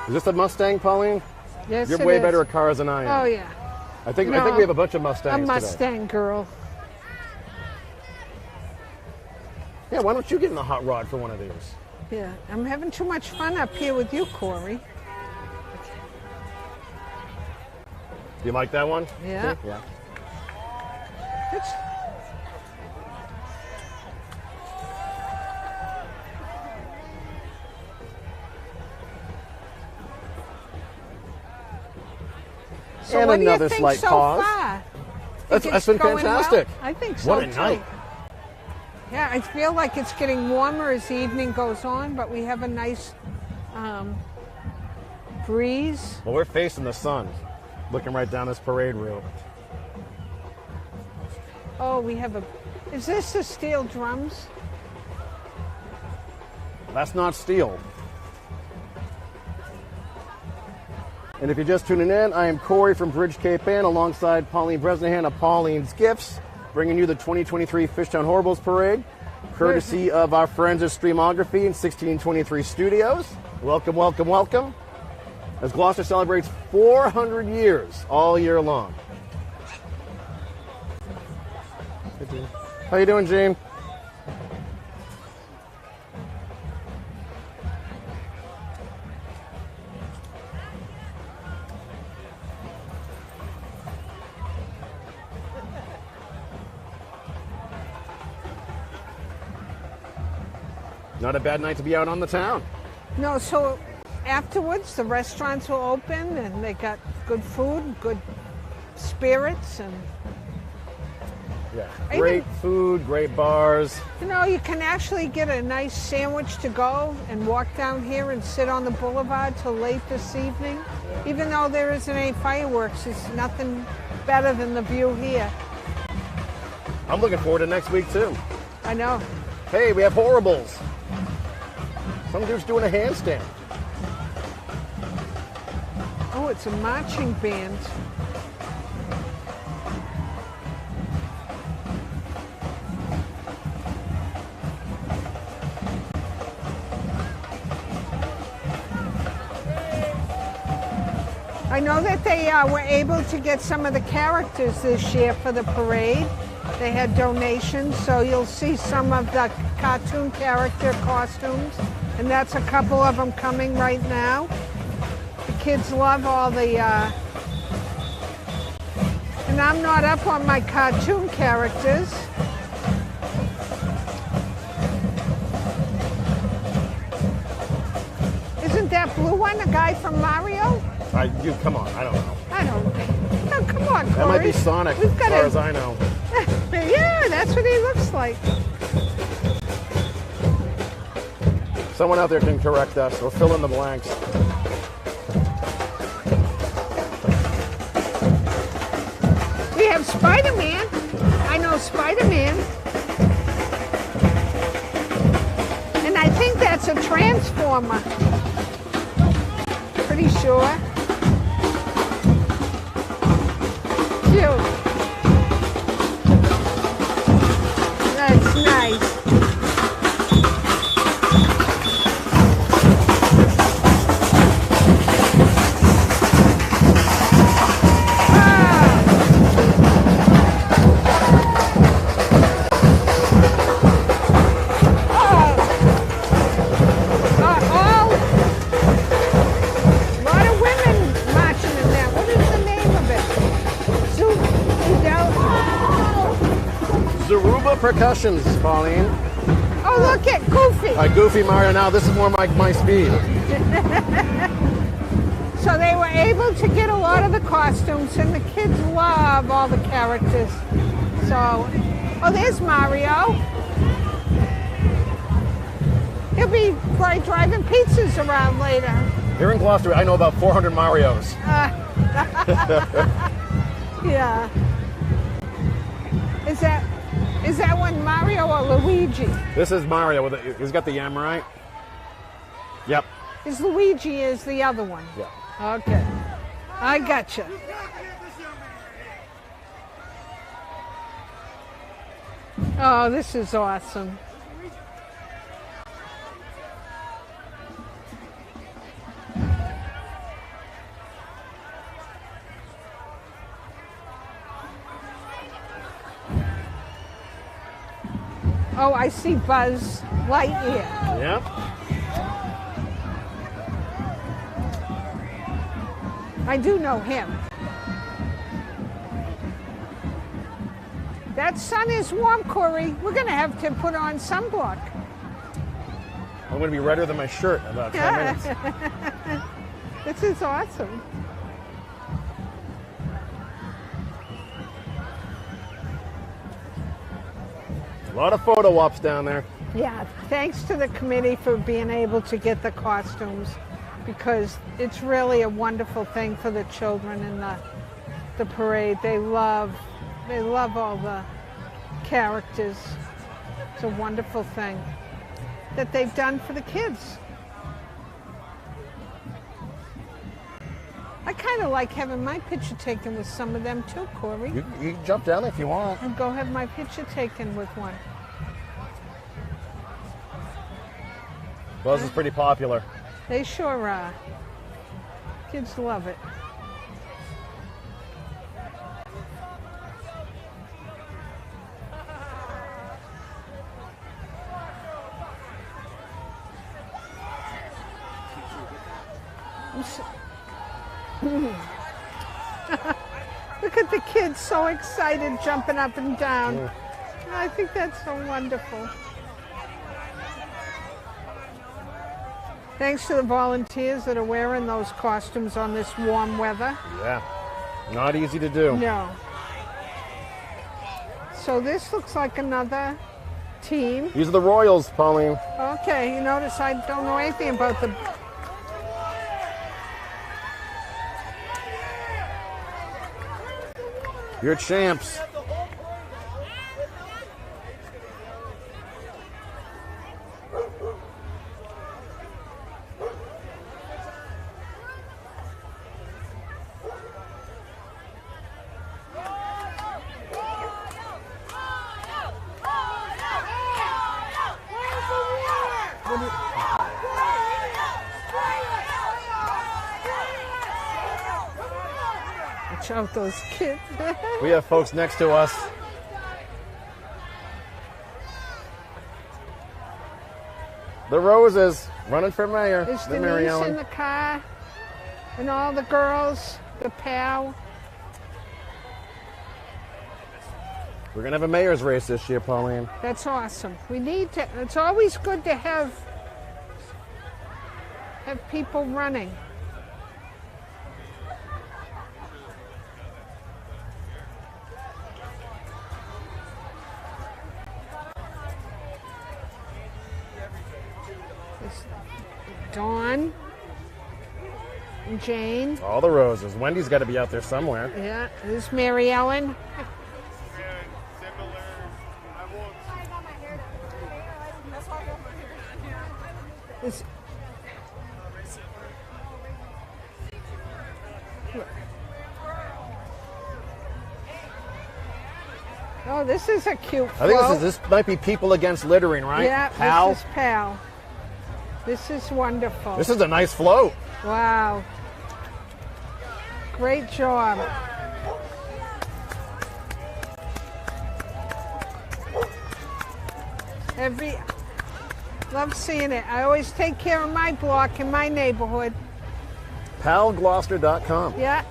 Is this a Mustang, Pauline? yes, You're it way is. better at cars than I am. Oh yeah, I think No. we have a bunch of a Mustangs today. Mustang girl. Yeah, why don't you get in the hot rod for one of these? Yeah, I'm having too much fun up here with you, Corey. Do you like that one? Yeah. Yeah. It's, So And what do another you think slight so pause. far? That's Think it's been going well? fantastic. I think so What a too. night. Yeah, I feel like it's getting warmer as the evening goes on, but we have a nice breeze. Well, we're facing the sun, looking right down this parade route. Oh, we have a. Is this the steel drums? That's not steel. And if you're just tuning in, I am Corey from Bridge Cape Ann alongside Pauline Bresnahan of Pauline's Gifts, bringing you the 2023 Fishtown Horribles Parade, courtesy of our friends at Streamography and 1623 Studios. Welcome, welcome, welcome. As Gloucester celebrates 400 years all year long. How you doing, Gene? Not a bad night to be out on the town. No, so afterwards the restaurants will open and they got good food, good spirits, and Yeah, great food, great bars. you know, you can actually get a nice sandwich to go and walk down here and sit on the boulevard till late this evening. Even though there isn't any fireworks, it's nothing better than the view here. I'm looking forward to next week too. I know. Hey, we have horribles. Some dude's doing a handstand. Oh, it's a marching band. I know that they were able to get some of the characters this year for the parade. They had donations, so you'll see some of the cartoon character costumes, and that's a couple of them coming right now. The kids love all the, and I'm not up on my cartoon characters. Isn't that blue one a guy from Mario? Come on, I don't know. I don't. Oh, come on, Corey. That might be Sonic, We've as got far as I know. Yeah, that's what he looks like. Someone out there can correct us or fill in the blanks. We have Spider-Man. I know Spider-Man. And I think that's a Transformer. Pretty sure. Cute. That's nice. Percussions, Pauline. Oh, look at Goofy. Goofy Mario. Now this is more my speed. So they were able to get a lot of the costumes, and the kids love all the characters. So, oh, there's Mario. He'll be probably driving pizzas around later. Here in Gloucester, I know about 400 Marios. Yeah. Is that one Mario or Luigi? This is Mario. He's got the M, right? Yep. Is Luigi is the other one? Yeah. Okay. I gotcha. Oh, this is awesome. Oh, I see Buzz Lightyear. Yep. I do know him. That sun is warm, Corey. We're going to have to put on sunblock. I'm going to be redder than my shirt in about 10 minutes. This is awesome. lot of photo ops down there. Yeah, thanks to the committee for being able to get the costumes, because it's really a wonderful thing for the children in the parade. They love all the characters. It's a wonderful thing that they've done for the kids. I kind of like having my picture taken with some of them too, Corey. You can jump down if you want. And go have my picture taken with one. Buzz is pretty popular. They sure are. Kids love it. Look at the kids so excited jumping up and down. I think that's so wonderful. Thanks to the volunteers that are wearing those costumes on this warm weather. Yeah, not easy to do. No. So this looks like another team. These are the Royals, Pauline. Okay, you notice I don't know anything about the... You're champs. Watch out, those kids. We have folks next to us. The Roses running for mayor. There's The Mary Denise Ellen. in the car, and all the girls, the pal. We're gonna have a mayor's race this year, Pauline. That's awesome. We need to, it's always good to have people running. Dawn and Jane. All the Roses. Wendy's got to be out there somewhere. Yeah, there's Mary Ellen. This, oh, this is a cute I think float. this might be People Against Littering, right? Yeah, Pal. this is Pal. This is wonderful. This is a nice float. Wow. Great job. Love seeing it. I always take care of my block in my neighborhood. PalGloucester.com. Yeah.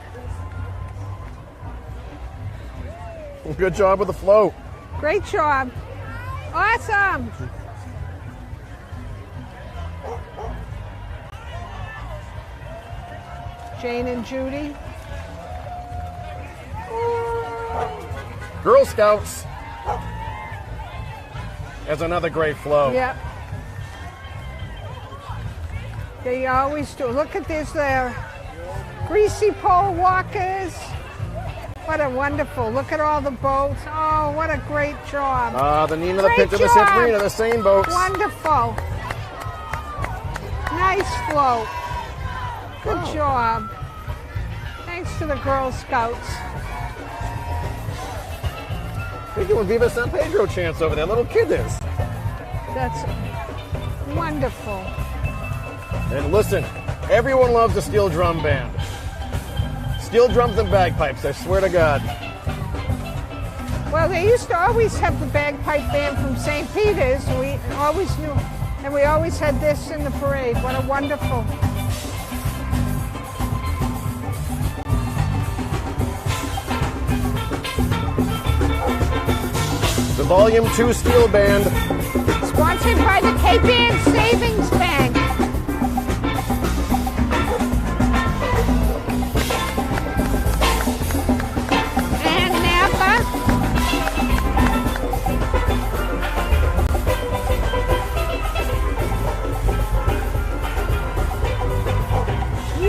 Good job with the float. Great job. Awesome. Jane and Judy. Girl Scouts. There's another great float. Yep. They always do. Look at this there. Greasy pole walkers. What a wonderful. Look at all the boats. Oh, what a great job. The Nina, the Great Pinter, the job. Sabrina, the same boats. Wonderful. Nice float. Good job. Thanks to the Girl Scouts. They're doing Viva San Pedro chants over there. Little kid is. That's wonderful. And listen, everyone loves a steel drum band. Steel drums and bagpipes, I swear to God. Well, they used to always have the bagpipe band from St. Peter's. We always knew, and we always had this in the parade. What a wonderful. The Volume 2 Steel Band. Sponsored by the Cape Ann Savings Bank. And Napa.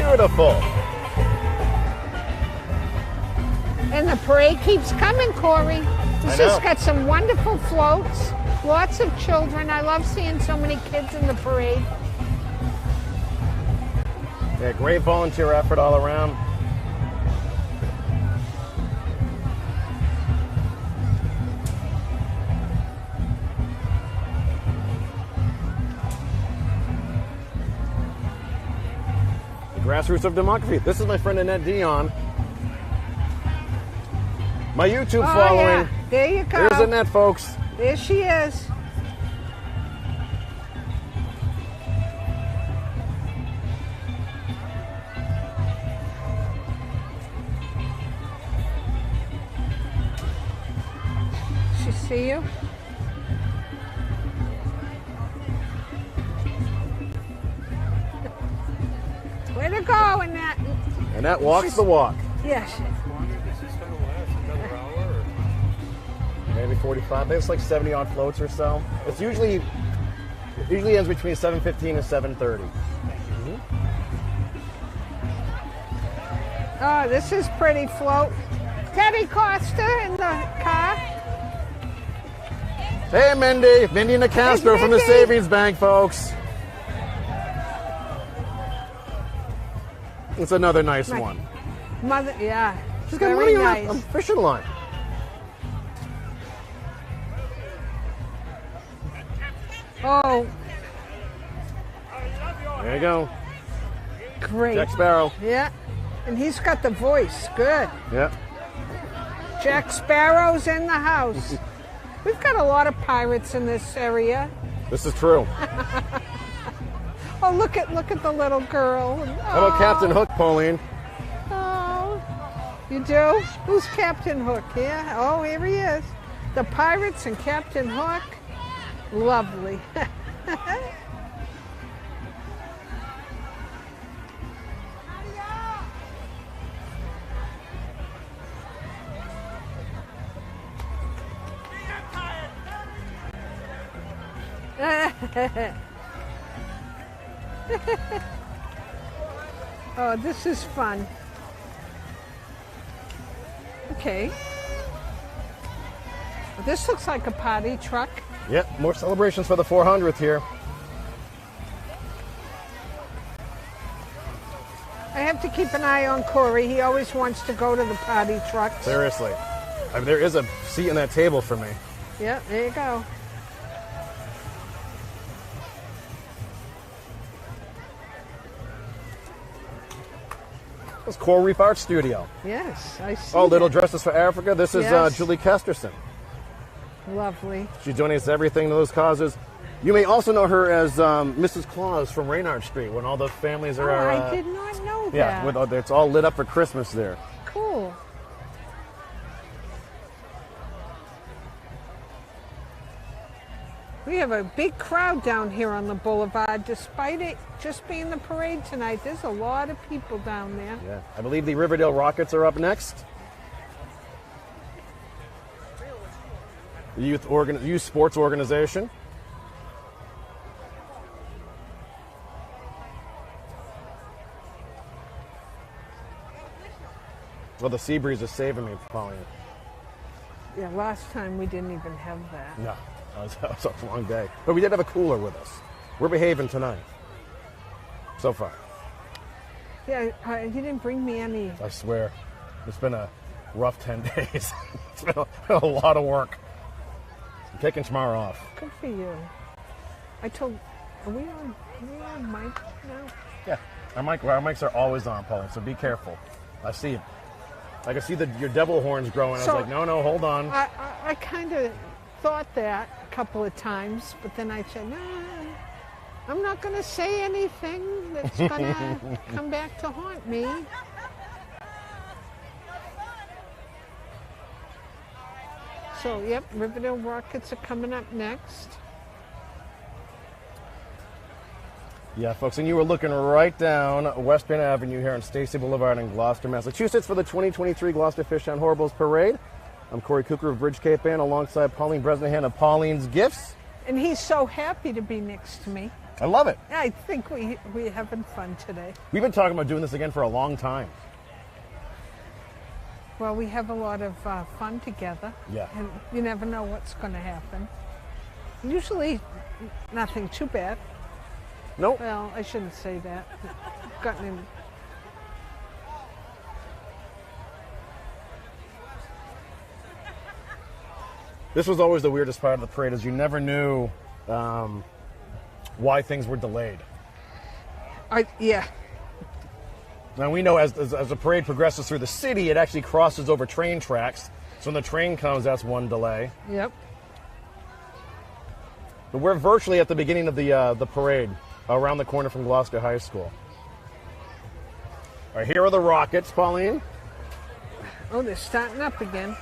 Beautiful. And the parade keeps coming, Corey. This know. has got some wonderful floats, lots of children. I love seeing so many kids in the parade. Yeah, great volunteer effort all around. The grassroots of democracy. This is my friend Annette Dion. My YouTube following. Yeah. There you go. There's Annette, folks. There she is. She see you? Way to go, Annette. Annette walks the walk. Yes. Maybe 45. There's like 70 odd floats or so. It usually ends between 7:15 and 7:30. Oh, this is pretty float. Teddy Costa in the car. Hey, Mindy. Mindy Nicastro from the Mindy. Savings Bank, folks. It's another nice one. Mother, yeah. She's got Very money nice. on a fishing line. Oh, There you go. great. Jack Sparrow. Yeah. And he's got the voice. Good. Yeah. Jack Sparrow's in the house. We've got a lot of pirates in this area. This is true. Oh, look at the little girl. How about Captain Hook, Pauline? Oh, you do? Who's Captain Hook? Yeah. Oh, here he is. The pirates and Captain Hook. Lovely. Oh, this is fun. Okay. This looks like a potty truck. Yep, more celebrations for the 400th here. I have to keep an eye on Corey. He always wants to go to the potty trucks. Seriously. I mean, there is a seat in that table for me. Yep, there you go. It's Coral Reef Art Studio. Yes, I see. Oh, Little that. Dresses for Africa. This is Yes. Julie Kesterson. Lovely. She donates everything to those causes. You may also know her as Mrs. Claus from Reynard Street when all the families are. I did not know Yeah, that. it's all lit up for Christmas there. Cool. We have a big crowd down here on the boulevard. Despite it just being the parade tonight, there's a lot of people down there. Yeah, I believe the Riverdale Rockets are up next. The youth sports organization. Well, the sea breeze is saving me, Pauline. Yeah, last time we didn't even have that. No, that was a long day. But we did have a cooler with us. We're behaving tonight. So far. Yeah, you didn't bring me any. I swear. It's been a rough 10 days. It's been a lot of work. I'm taking tomorrow off. Good for you. Are we on mic now? Yeah. Our mics are always on, Pauline, so be careful. I see it. I can see your devil horns growing. So- I was like, no, hold on. I kind of thought that a couple of times, but then I said, nah, I'm not going to say anything that's going to come back to haunt me. So, yep, Riverdale Rockets are coming up next. Yeah, folks, and you were looking right down Western Avenue here on Stacy Boulevard in Gloucester, Massachusetts for the 2023 Gloucester Fishtown Horribles Parade. I'm Corey Cooker of Bridge Cape Ann alongside Pauline Bresnahan of Pauline's Gifts. And he's so happy to be next to me. I love it. I think we're having fun today. We've been talking about doing this again for a long time. Well, we have a lot of fun together. Yeah. And you never know what's going to happen. Usually, nothing too bad. Nope. Well, I shouldn't say that. Gotten in. This was always the weirdest part of the parade, is you never knew why things were delayed. Yeah. Now we know as the parade progresses through the city, it actually crosses over train tracks. So when the train comes, that's one delay. Yep. But we're virtually at the beginning of the parade, around the corner from Gloucester High School. All right, here are the Rockets, Pauline. Oh, they're starting up again.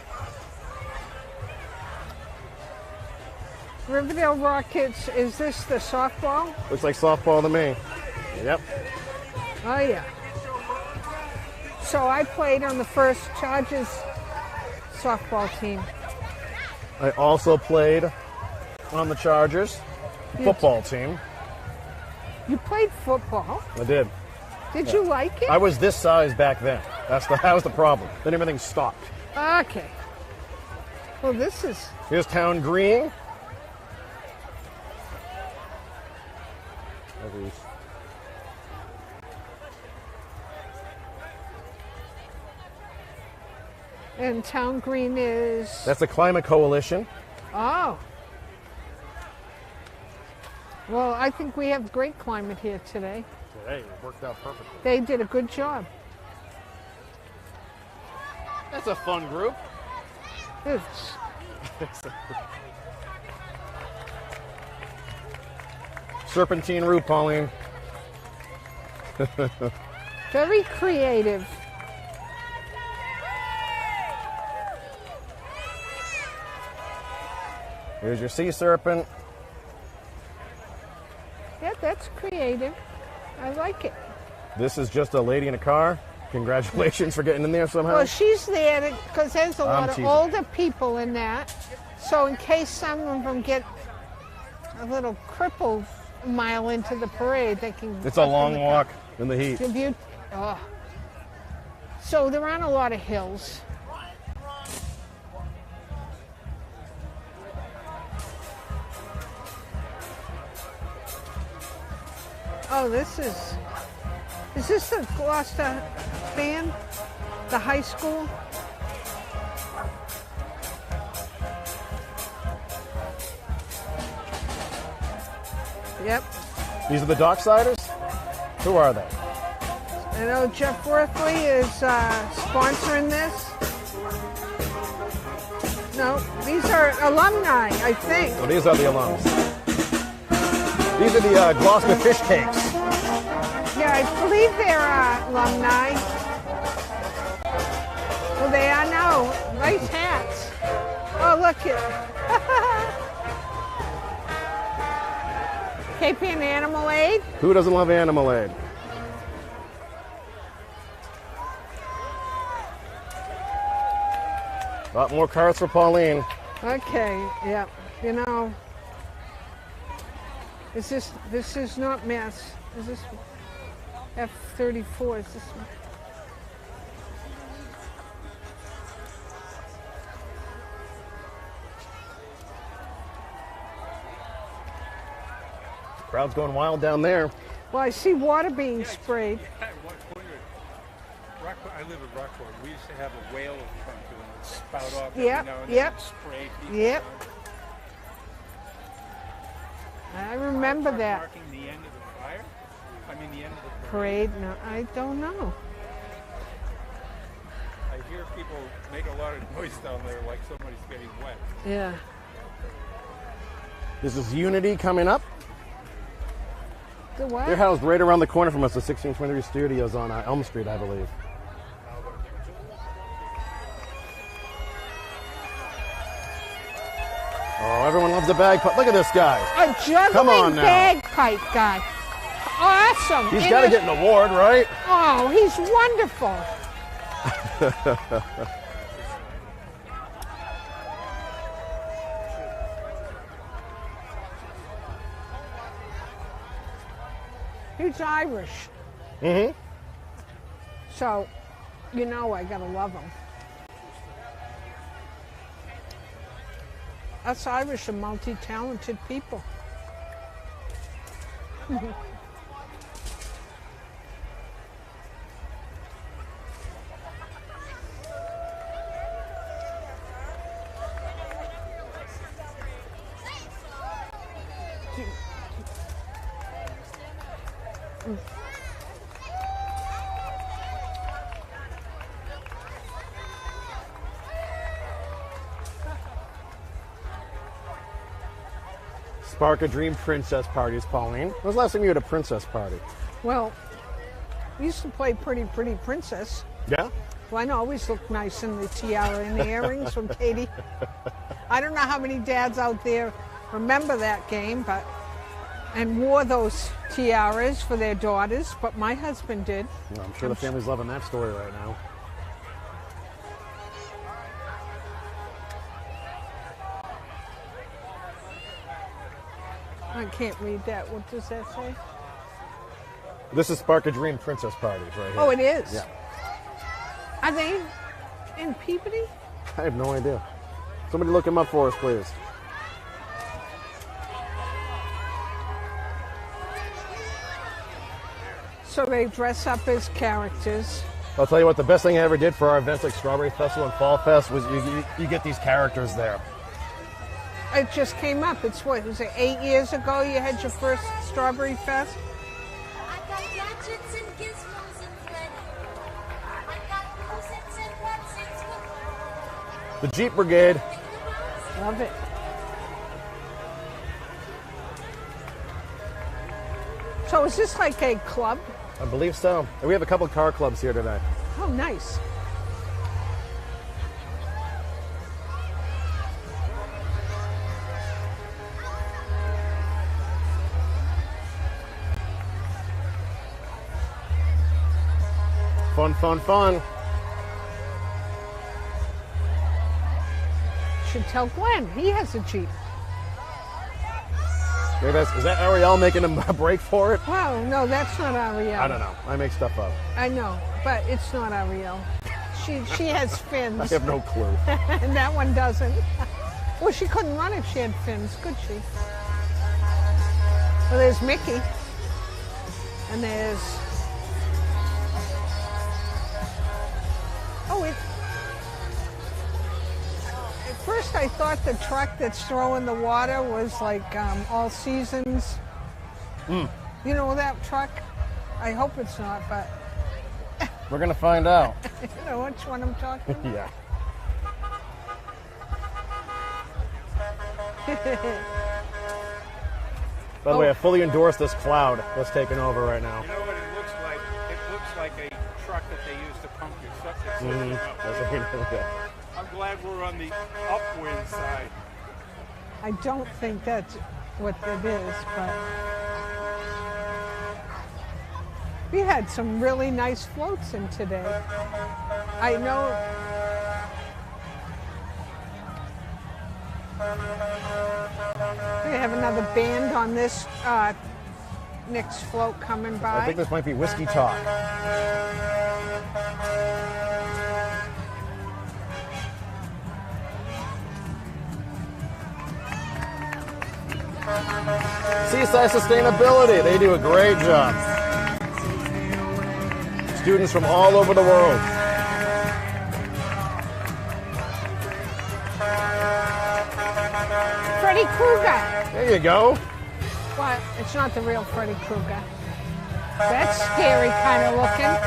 Riverdale Rockets, is this the softball? Looks like softball to me. Yep. Oh, yeah. So I played on the first Chargers softball team. I also played on the Chargers football team. You played football? I did. Did you like it? I was this size back then. That was the problem. Then everything stopped. Okay. Well, this is... Here's Town Green. And Town Green is... That's the Climate Coalition. Oh. Well, I think we have great climate here today. Today, it worked out perfectly. They did a good job. That's a fun group. It's... Serpentine route, Pauline. Very creative. Here's your sea serpent. Yeah, that's creative. I like it. This is just a lady in a car. Congratulations for getting in there somehow. Well, she's there because there's a lot of teasing. older people in that. So in case some of them get a little crippled a mile into the parade, they can... It's a long walk in the heat. Oh. So there aren't a lot of hills. Oh, is this the Gloucester band? The high school? Yep. These are the Docksiders? Who are they? I know Jeff Worthley is sponsoring this. No, these are alumni, I think. Oh, these are the alums. These are the Gloucester fish cakes. Yeah, I believe they're alumni. Well, they are now. Nice hats. Oh, look it. KP and Animal Aid. Who doesn't love Animal Aid? A lot more cards for Pauline. Okay, yeah. You know, this is not Mass. Is this F-34? Is this... Crowd's going wild down there. Well, I see water being sprayed. Rockport, I live in Rockport. We used to have a whale in front of it and spout off every Yep, now and yep. then and spray people. Yep. I remember Start that. Marking the end of the fire? I mean the end of the Parade? No, I don't know. I hear people make a lot of noise down there like somebody's getting wet. Yeah. This is Unity coming up. The what? They're housed right around the corner from us, the 1623 Studios on Elm Street, I believe. Oh, everyone loves the bagpipe. Look at this guy. A juggling Come on now. bagpipe guy. Awesome. He's And got to it's- get an award, right? Oh, he's wonderful. He's Irish. Mm-hmm. So, you know I gotta love him. Us Irish are multi-talented people. Spark a Dream princess parties, Pauline. When was the last time you had a princess party? Well, we used to play Pretty Pretty Princess. Yeah? Glenn always looked nice in the tiara and the earrings from Katie. I don't know how many dads out there remember that game, and wore those tiaras for their daughters, but my husband did. Well, I'm sure the family's loving that story right now. I can't read that. What does that say? This is Spark a Dream princess parties right here. Oh, it is? Yeah. Are they in Peabody? I have no idea. Somebody look him up for us, please. So they dress up as characters. I'll tell you what, the best thing I ever did for our events like Strawberry Festival and Fall Fest was you get these characters there. It just came up. It's what, was it 8 years ago you had your first Strawberry Fest? I got gadgets and gizmos and plenty. I got closets and whatsits with The Jeep Brigade. Love it. So is this like a club? I believe so. And we have a couple of car clubs here today. Oh, nice. Fun, fun, fun. Should tell Glenn. He has a Jeep. Maybe is that Ariel making a break for it? Wow, no, that's not Ariel. I don't know. I make stuff up. I know, but it's not Ariel. She has fins. I have no clue. And that one doesn't. Well, she couldn't run if she had fins, could she? Well, there's Mickey. And there's... Oh, at first I thought the truck that's throwing the water was like All Seasons. You know that truck? I hope it's not, but We're going to find out. you know which one I'm talking about? Yeah. By the way, I fully endorse this cloud that's taking over right now. You know what it looks like? It looks like a truck that they use to pump your septic system. That's what we know. Yeah. I'm glad we're on the upwind side. I don't think that's what it is, but we had some really nice floats in today. I know. We have another band on this next float coming I by. think this might be Whiskey Talk. Seaside Sustainability, they do a great job. Students from all over the world. Freddy Krueger. There you go. What? It's not the real Freddy Krueger. That's scary kind of looking.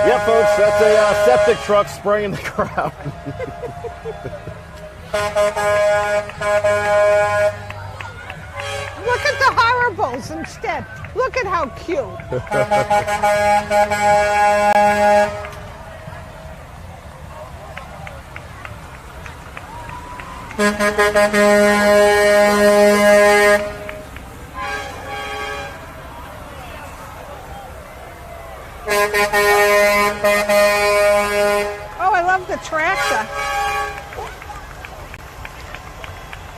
Yeah, folks, that's a septic truck spraying the crowd. Look at the horribles instead. Look at how cute. tractor.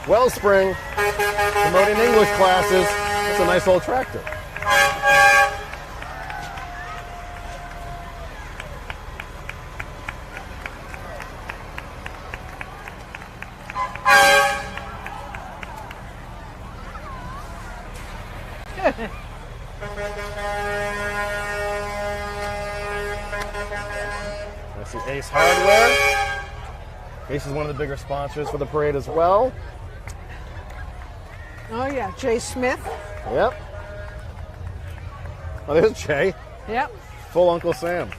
Wellspring, promoting English classes. That's a nice old tractor. I see Ace Hardware. Ace is one of the bigger sponsors for the parade as well. Oh yeah, Jay Smith. Yep. Oh, there's Jay. Yep. Full Uncle Sam.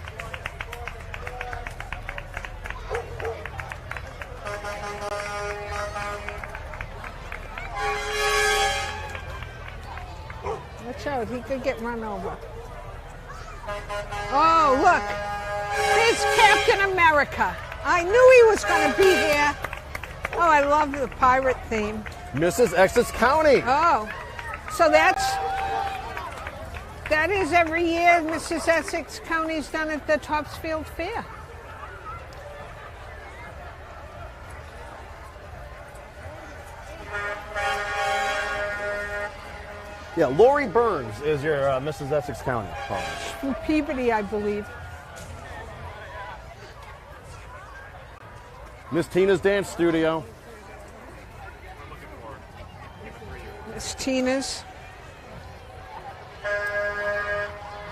Watch out, he could get run over. Oh, look. There's Captain America. I knew he was going to be here. Oh, I love the pirate theme. Mrs. Essex County. Oh, so that is every year Mrs. Essex County's done at the Topsfield Fair. Yeah, Lori Burns is your Mrs. Essex County. From Peabody, I believe. Miss Tina's Dance Studio. Miss Tina's.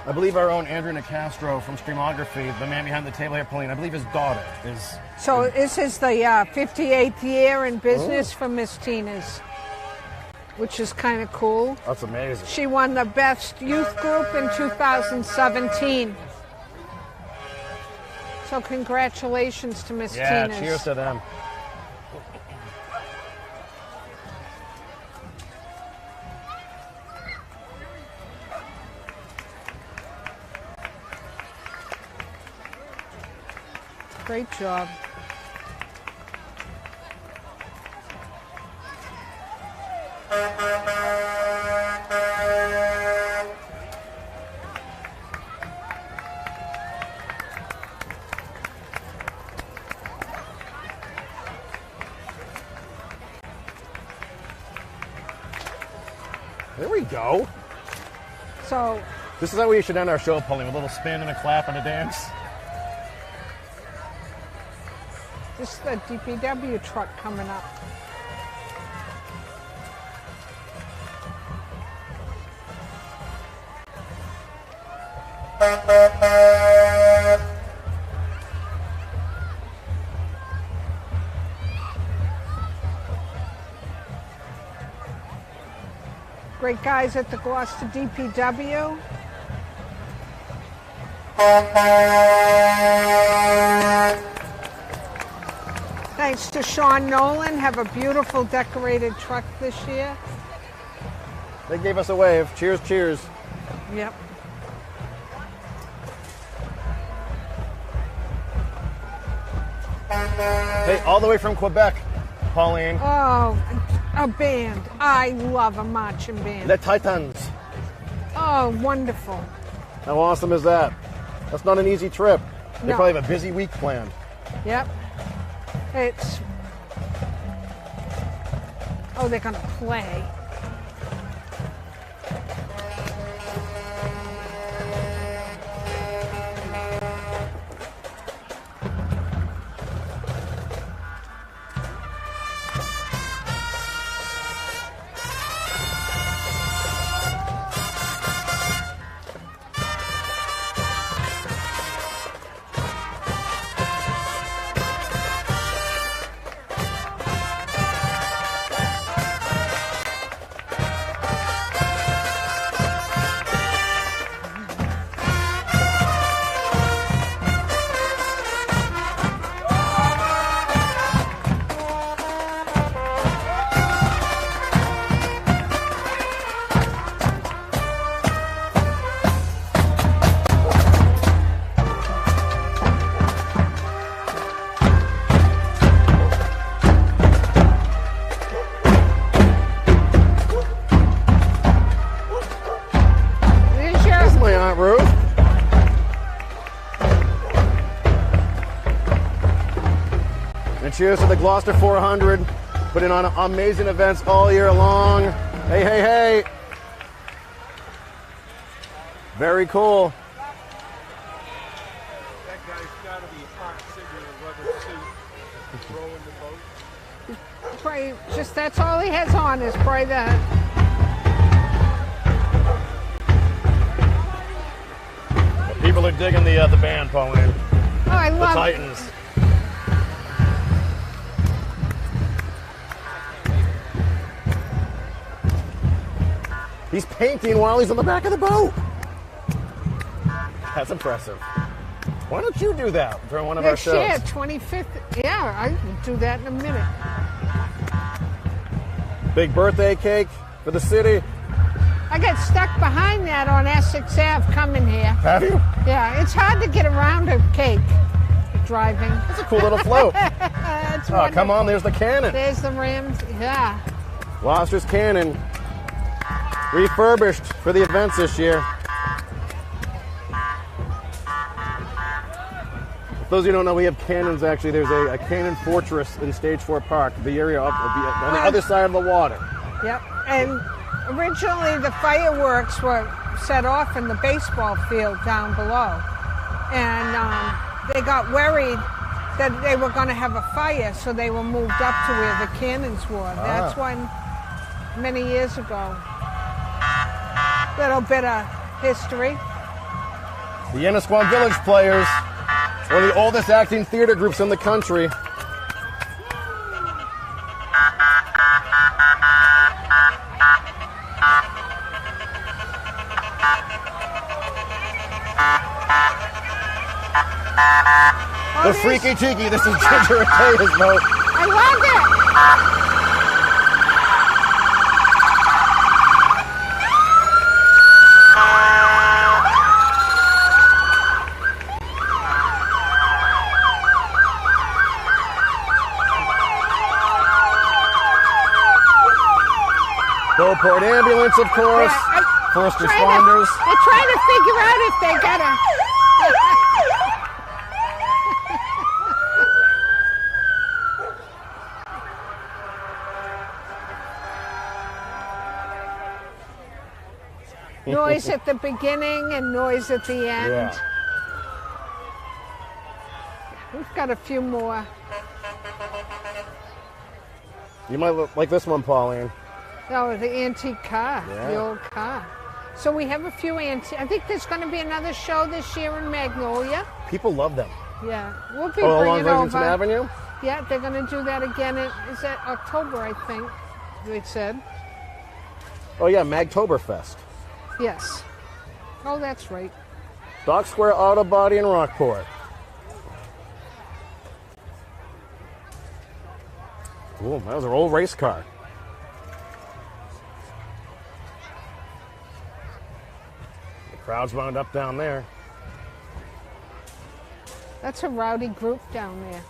I believe our own Andrew Nicastro from Streamography, the man behind the table here, Pauline, I believe his daughter is... So this is the 58th year in business for Miss Tina's, which is kind of cool. That's amazing. She won the Best Youth Group in 2017. So congratulations to Miss Yeah, Tina's. cheers to them. Great job. There we go. So This is how we should end our show, Pauline, with a little spin and a clap and a dance. this is the DPW truck coming up. Great guys at the Gloucester DPW. Thanks to Sean Nolan, have a beautiful decorated truck this year. They gave us a wave. Cheers, cheers. Yep. Hey, all the way from Quebec, Pauline. Oh, a band. I love a marching band. Les Titans. Oh, wonderful. How awesome is that? That's not an easy trip. They No. probably have a busy week planned. Yep. It's... Oh, they're going to play. And cheers to the Gloucester 400, putting on amazing events all year long. Hey, hey, hey. Very cool. That guy's got to be hot sitting in a rubber suit, rowing the boat. Probably just that's all he has on is probably that. People are digging the band, Pauline. Oh, I The love it. Titans. He's painting while he's on the back of the boat. That's impressive. Why don't you do that during one of our Next shows? year, 25th. Yeah, I will do that in a minute. Big birthday cake for the city. I got stuck behind that on Essex Ave coming here. Have you? Yeah, it's hard to get around a cake driving. That's a cool little float. It's Oh, come on, there's the cannon. There's the Rams. Yeah. Gloucester's cannon. Refurbished for the events this year. For those of you who don't know, we have cannons actually. There's a cannon fortress in Stage 4 Park, the area up on the other side of the water. Yep. And originally the fireworks were set off in the baseball field down below. And they got worried that they were going to have a fire, so they were moved up to where the cannons were. That's when, many years ago. Little bit of history. The Ennisquam Village Players, one of the oldest acting theater groups in the country. Oh, The Freaky Tiki, this is Ginger and Kay's boat. I love it. Rockport ambulance, of course. First responders. They're trying to figure out if they got a. Noise at the beginning and noise at the end. Yeah. We've got a few more. You might like this one, Pauline. Oh, the antique car, Yeah. the old car. So we have a few antique. I think there's going to be another show this year in Magnolia. People love them. Yeah, we'll be Oh, along bringing Lexington over. Avenue? Yeah, they're going to do that again. Is that October? I think they said. Oh, yeah, Magtoberfest. Yes. Oh, that's right. Dock Square Auto Body in Rockport. Ooh, that was an old race car. The crowd's wound up down there. That's a rowdy group down there.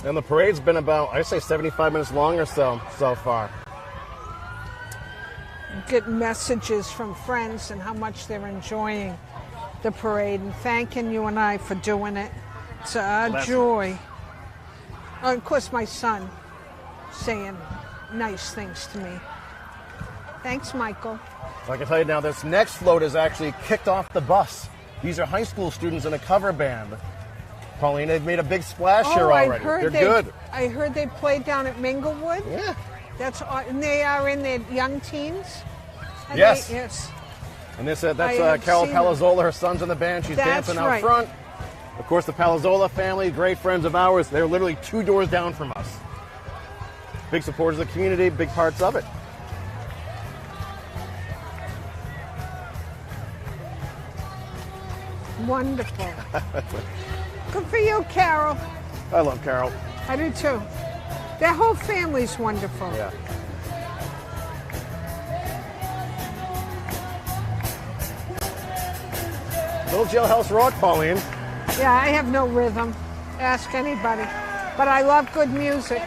And the parade's been about, I'd say 75 minutes long or so far. Get messages from friends and how much they're enjoying the parade and thanking you and I for doing it. It's a Bless joy. Oh, of course, my son saying nice things to me. Thanks, Michael. So I can tell you now, this next float is actually kicked off the bus. These are high school students in a cover band. Pauline, they've made a big splash here I already. heard They're good. I heard they played down at Minglewood. Yeah. And they are in their young teens. Are Yes. they? Yes. And that's I have Carol seen them. Palazzola, her son's in the band. She's That's dancing out right. front. Of course, the Palazzola family, great friends of ours. They're literally 2 doors down from us. Big supporters of the community, big parts of it. Wonderful. Good for you, Carol. I love Carol. I do too. Their whole family's wonderful. Yeah. Little Jailhouse Rock, Pauline. Yeah, I have no rhythm. Ask anybody. But I love good music.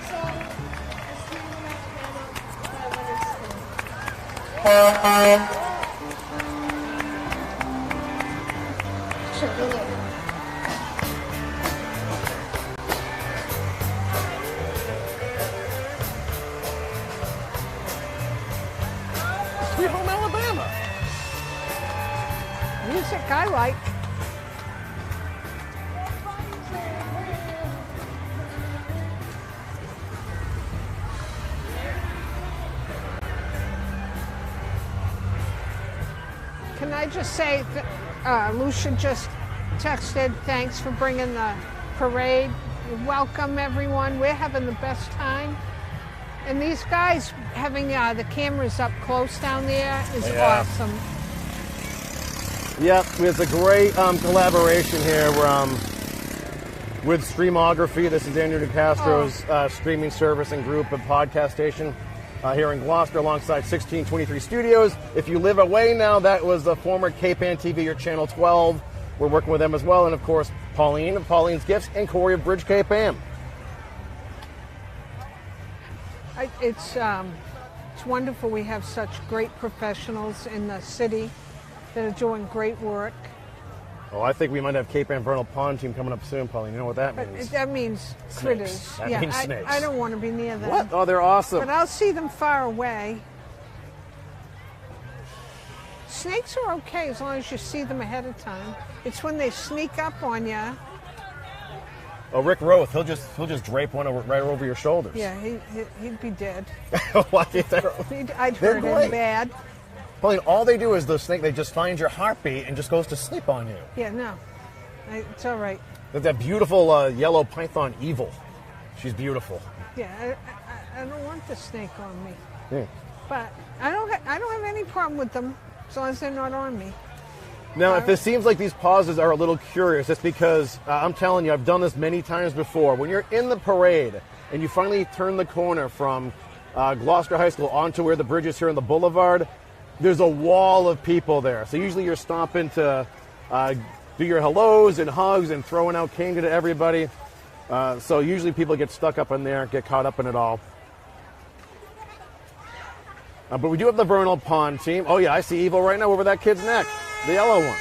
Sweet Home Alabama. Music I like. Can I just say, Lucia just texted, thanks for bringing the parade. Welcome, everyone. We're having the best time. And these guys having the cameras up close down there is awesome. Yep, it's a great collaboration here with Streamography. This is Andrew DeCastro's streaming service and group of podcast station here in Gloucester alongside 1623 Studios. If you live away now, that was the former KPAN TV or Channel 12. We're working with them as well. And, of course, Pauline of Pauline's Gifts and Corey of Bridge KPAN. It's wonderful we have such great professionals in the city that are doing great work. Oh, I think we might have Cape Ann Vernal Pond team coming up soon, Pauline. You know what that means? That means critters. That means snakes. I don't want to be near them. What? Oh, they're awesome. But I'll see them far away. Snakes are okay as long as you see them ahead of time. It's when they sneak up on you. Oh, Rick Roth, he'll just drape one right over your shoulders. Yeah, he'd be dead. Why? I'd They're hurt great. him bad. Pauline, all they do is the snake, they just find your heartbeat and just goes to sleep on you. Yeah, no. It's all right. There's that beautiful yellow python Evil. She's beautiful. Yeah, I don't want the snake on me. Hmm. But I don't have any problem with them as long as they're not on me. Now, if it seems like these pauses are a little curious, it's because I'm telling you, I've done this many times before. When you're in the parade and you finally turn the corner from Gloucester High School onto where the bridge is here on the boulevard, there's a wall of people there. So usually you're stopping to do your hellos and hugs and throwing out candy to everybody. So usually people get stuck up in there, get caught up in it all. But we do have the Vernal Pond team. Oh, yeah, I see Evil right now over that kid's neck. The yellow one.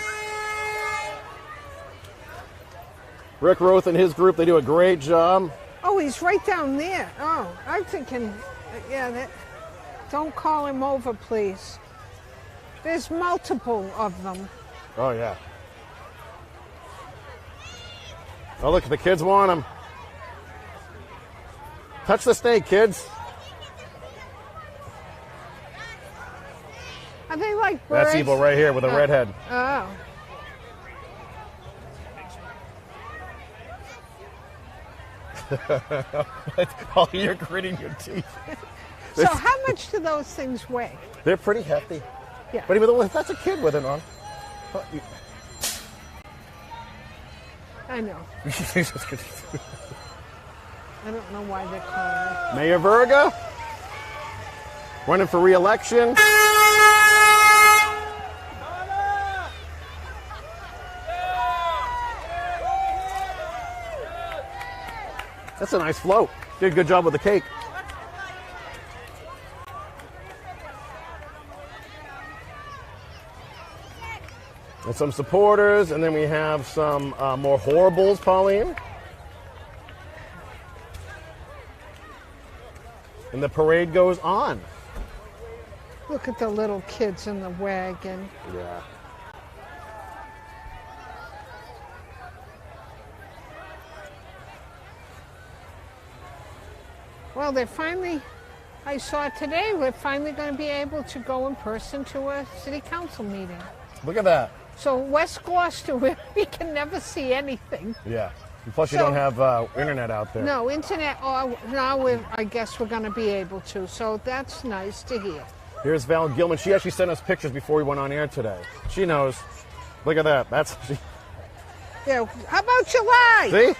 Rick Roth and his group, they do a great job. Oh, he's right down there. Oh, I'm thinking, don't call him over, please. There's multiple of them. Oh, yeah. Oh, look, the kids want him. Touch the snake, kids. Are they like birds? That's Evil right here with a red head. Oh. Oh, you're gritting your teeth. So how much do those things weigh? They're pretty hefty. Yeah. But even that's a kid with it on. I know. I don't know why they're calling it. Mayor Verga running for re-election. That's a nice float. Did a good job with the cake. And some supporters, and then we have some more horribles, Pauline. And the parade goes on. Look at the little kids in the wagon. Yeah. Well, they're finally, I saw today, we're finally going to be able to go in person to a city council meeting. Look at that. So West Gloucester, we can never see anything. Yeah. And plus, you So- don't have internet out there. No, internet, now I guess we're going to be able to. So that's nice to hear. Here's Val Gilman. She actually sent us pictures before we went on air today. She knows. Look at that. That's Yeah, how about July? see.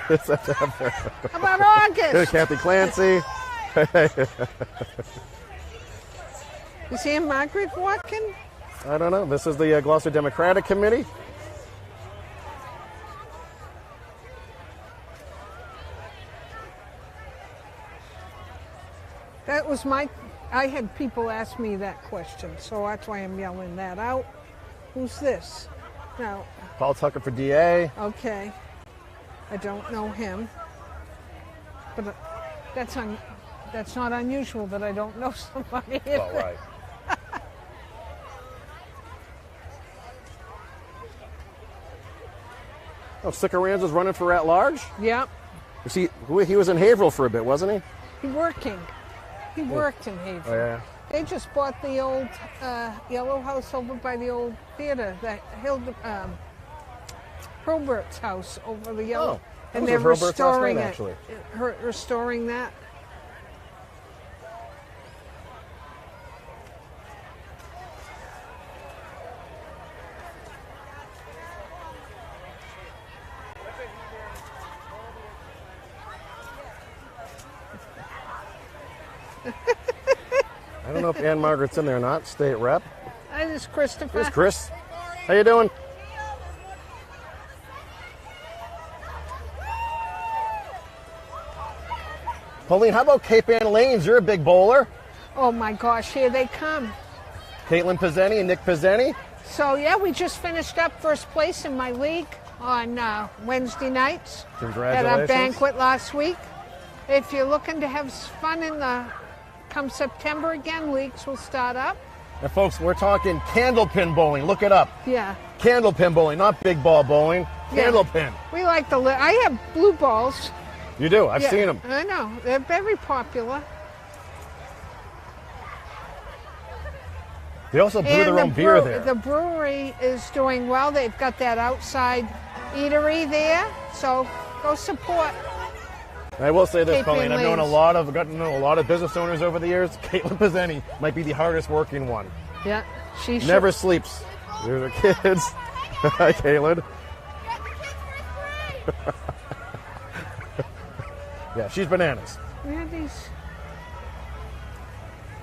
How about August? There's Kathy Clancy. Is Ann Margaret walking? I don't know. This is the Gloucester Democratic Committee. that was my. I had people ask me that question, so that's why I'm yelling that out. Who's this? No. Paul Tucker for DA. Okay. I don't know him, but that's not unusual that I don't know somebody. Oh, right. Oh, Sickaranza's running for at-large? Yep. He was in Haverhill for a bit, wasn't he? He worked in Haverhill. Oh, yeah. They just bought the old yellow house over by the old theater, the Hilbert's house over the yellow. Oh, and that they're was at Hilbert's last restoring night, it. actually. Restoring that. I don't know if Ann Margaret's in there or not. State rep. That is Christopher. Here's Chris. How you doing? Pauline, how about Cape Ann Lanes? You're a big bowler. Oh my gosh, here they come. Caitlin Pizzeni and Nick Pizzeni. So yeah, we just finished up first place in my league on Wednesday nights. Congratulations. At a banquet last week. If you're looking to have fun come September again, leagues will start up. And folks, we're talking candlepin bowling. Look it up. Yeah. Candlepin bowling, not big ball bowling. Yeah. Candlepin. We like I have blue balls. You do. I've Yeah, seen them. I know. They're very popular. They also brew And their own beer there. The brewery is doing well. They've got that outside eatery there. So go support. I will say this, Cape Pauline. Ann I've gotten to know a lot of business owners over the years. Caitlin Pizzeni might be the hardest working one. Yeah. She Never sleeps. There's her kids. Hi, Caitlin. Yeah, she's bananas. Where are these?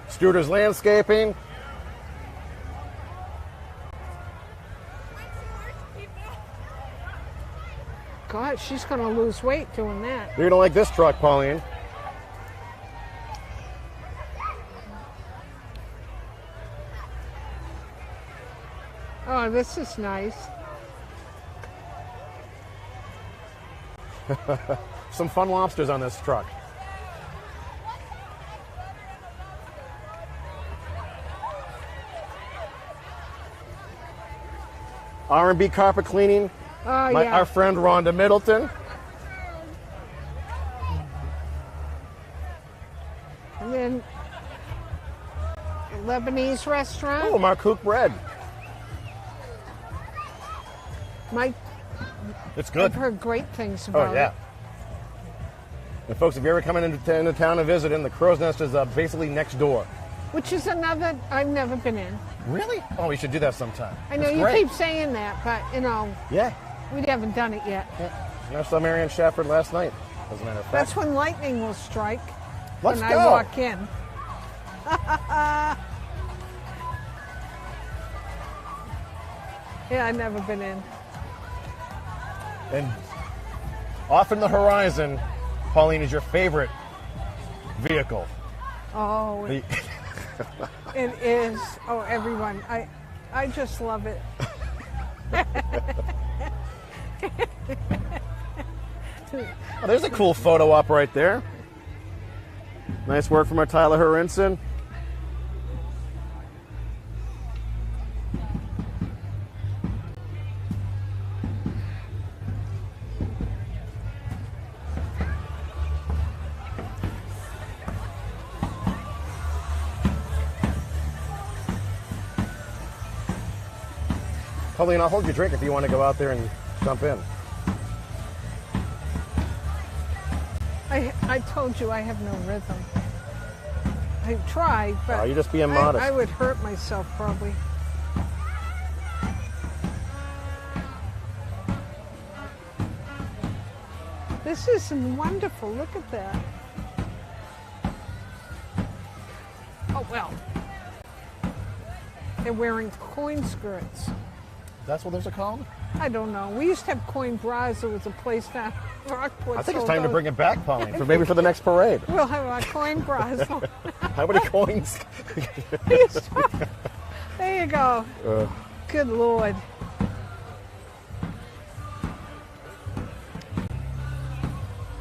Studer's Landscaping. God, she's going to lose weight doing that. You're going to like this truck, Pauline. Oh, this is nice. Some fun lobsters on this truck. R&B carpet cleaning. Oh, yeah. Our friend Rhonda Middleton. And then Lebanese restaurant. Oh, Marcouk bread. Mike, It's good. I've heard great things about Oh, yeah. it. And folks, if you're ever coming into town to visit, the Crow's Nest is basically next door. Which is another I've never been in. Really? Oh, we should do that sometime. I know It's you great. keep saying that, but Yeah. we haven't done it yet. And I saw Marianne Shafford last night, as a matter of fact. That's when lightning will strike. Let's when go. I walk in. Yeah, I've never been in. And off in the horizon, Pauline, is your favorite vehicle. Oh, The- it is. Oh, everyone. I just love it. Oh, there's a cool photo op right there. Nice work from our Tyler Hurinson. Pauline, I'll hold your drink if you want to go out there and jump in. I told you I have no rhythm. I try, but Oh, you're just being modest. I would hurt myself probably. This is wonderful. Look at that. Oh, well. They're wearing coin skirts. That's what those are called? I don't know. We used to have coin bras. There was a place down in Rockport. I think it's sold time to those. bring it back, Pauline, for maybe for the next parade. We'll have our coin bras. How many coins? There you go. Good Lord.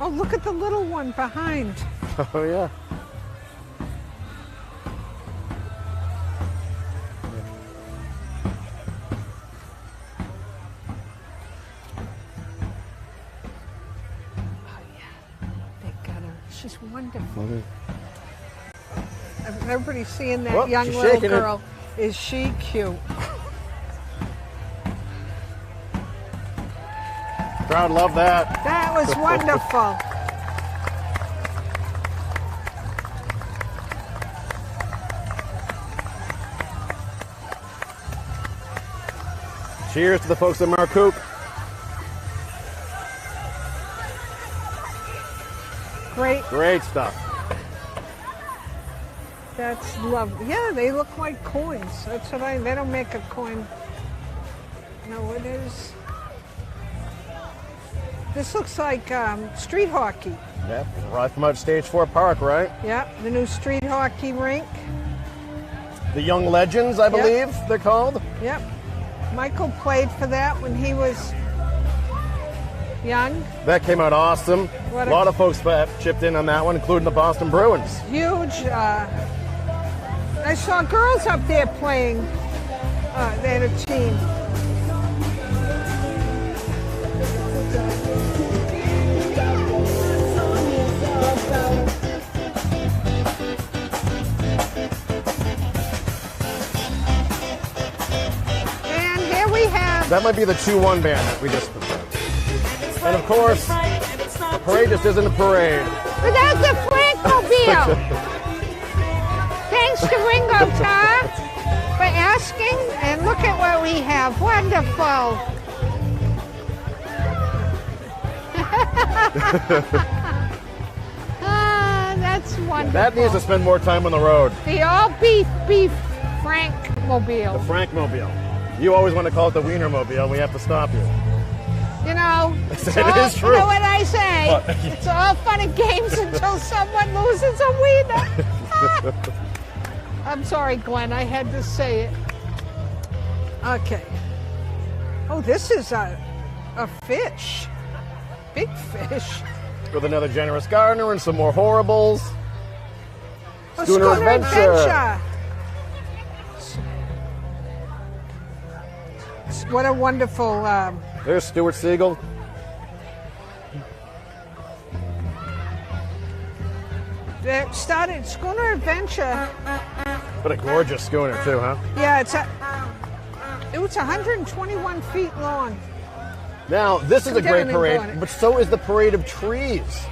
Oh, look at the little one behind. Oh, yeah. They got her. She's wonderful. Everybody's seeing that Well, young she's little shaking it. girl. Is she cute? Crowd loved that. That was wonderful. Cheers to the folks at Marcoop. Great stuff. That's lovely. Yeah, they look like coins. That's what they don't make a coin. No, it is. This looks like street hockey. Yep, right from out Stage 4 Park, right? Yep, the new street hockey rink. The Young Legends, I believe they're called. Yep. Michael played for that when he was young. That came out awesome. What A a- lot of folks chipped in on that one, including the Boston Bruins. Huge. I saw girls up there playing. They had a team. And here we have. That might be the 2-1 band that we just. And of course, the parade just isn't a parade. But that's the Frankmobile. Thanks to Ringo Starr for asking, and look at what we have. Wonderful. That's wonderful. That needs to spend more time on the road. The all beef Frankmobile. Frankmobile. You always want to call it the Wienermobile. We have to stop you. You know, It it's all, is true. You know what I say? What? It's all fun and games until someone loses a wiener. I'm sorry, Glenn. I had to say it. Okay. Oh, this is a fish. Big fish. With another generous gardener and some more horribles. A Schooner Adventure. What a wonderful. There's Stuart Siegel. It started Schooner Adventure. But a gorgeous schooner too, huh? Yeah, it was 121 feet long. Now, this is a Come great down and go parade, on it. but so is the Parade of Trees.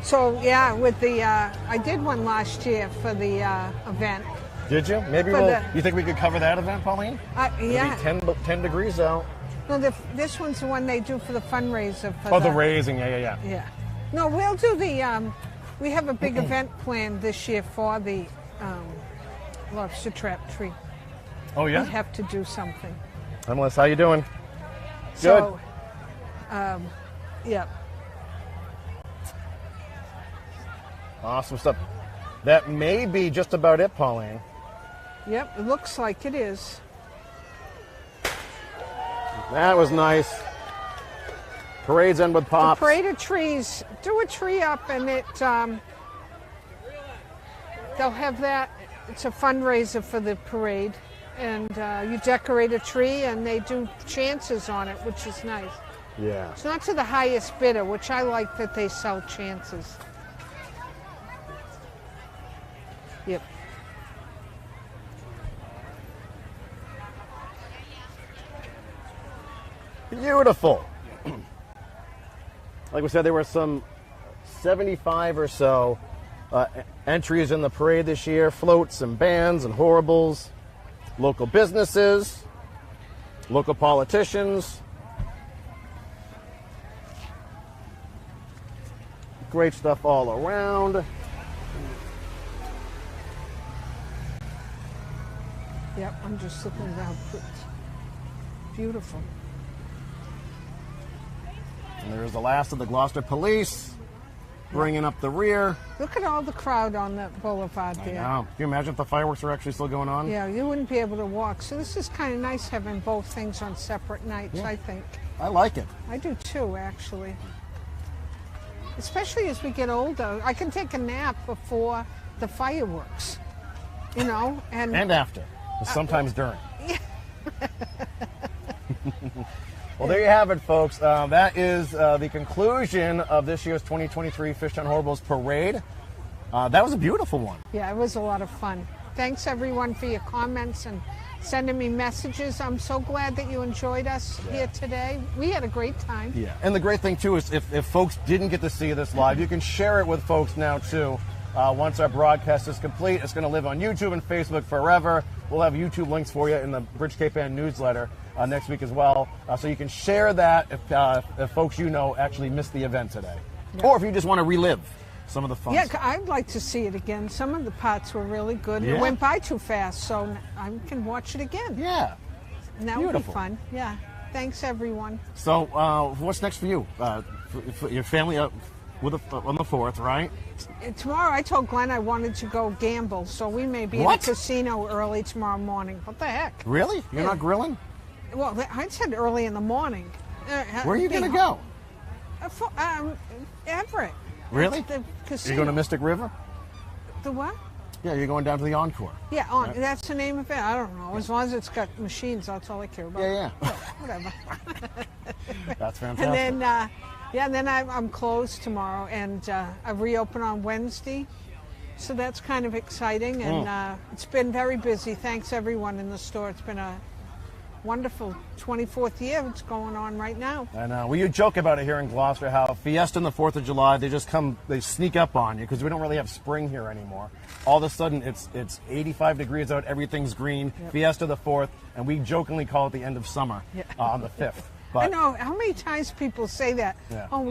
So yeah, with the I did one last year for the event. Did you? Maybe For you think we could cover that event, Pauline? Yeah. It'll be 10 degrees out. No, this one's the one they do for the fundraiser. For Oh, the raising, yeah. Yeah. No, we'll do the. We have a big event planned this year for the lobster trap tree. Oh, yeah? We have to do something. Hi, Melissa, how you doing? Good. So, yeah. Awesome stuff. That may be just about it, Pauline. Yep, it looks like it is. That was nice. Parades end with pops. The parade of trees. Do a tree up, and it. They'll have that. It's a fundraiser for the parade, and you decorate a tree, and they do chances on it, which is nice. Yeah. It's not to the highest bidder, which I like that they sell chances. Yep. Beautiful. Like we said, there were some 75 or so entries in the parade this year. Floats and bands and horribles. Local businesses. Local politicians. Great stuff all around. Yep, I'm just looking at how beautiful. And there's the last of the Gloucester police bringing up the rear. Look at all the crowd on the boulevard there. Now, can you imagine if the fireworks were actually still going on? Yeah, you wouldn't be able to walk. So this is kind of nice having both things on separate nights, Yeah. I think. I like it. I do too, actually. Especially as we get older. I can take a nap before the fireworks, you know, and after, sometimes during. Well, there you have it, folks. That is the conclusion of this year's 2023 Fishtown Horribles Parade. That was a beautiful one. yeah, it was a lot of fun. Thanks everyone for your comments and sending me messages. I'm so glad that you enjoyed us here today. We had a great time. Yeah, and the great thing too is if folks didn't get to see this live, you can share it with folks now too. Once our broadcast is complete, it's going to live on YouTube and Facebook forever. We'll have YouTube links for you in the Bridge Cape Ann newsletter next week as well. So you can share that if folks you know actually missed the event today. Yeah. Or if you just want to relive some of the fun. Yeah, I'd like to see it again. Some of the parts were really good. Yeah. It went by too fast, so I can watch it again. Yeah. And that would be Beautiful. fun. Yeah. Thanks, everyone. So what's next for you? For your family on the 4th, right? Tomorrow, I told Glenn I wanted to go gamble, so we may be What? in a casino early tomorrow morning. What the heck? Really? You're Yeah. not grilling? Well, I said early in the morning. Where are you going to go? Everett. Really? The casino. You're going to Mystic River? The what? Yeah, you're going down to the Encore. Yeah, that's the name of it. I don't know. As long as it's got machines, that's all I care about. Yeah. Whatever. That's fantastic. And then, and then I'm closed tomorrow, and I reopen on Wednesday. So that's kind of exciting, and it's been very busy. Thanks everyone in the store. It's been a wonderful 24th year. It's going on right now. I know. Well, you joke about it here in Gloucester, how Fiesta and the 4th of July, they sneak up on you because we don't really have spring here anymore. All of a sudden, it's 85 degrees out, everything's green, Fiesta the 4th, and we jokingly call it the end of summer on the 5th. But I know how many times people say that. Yeah. Oh,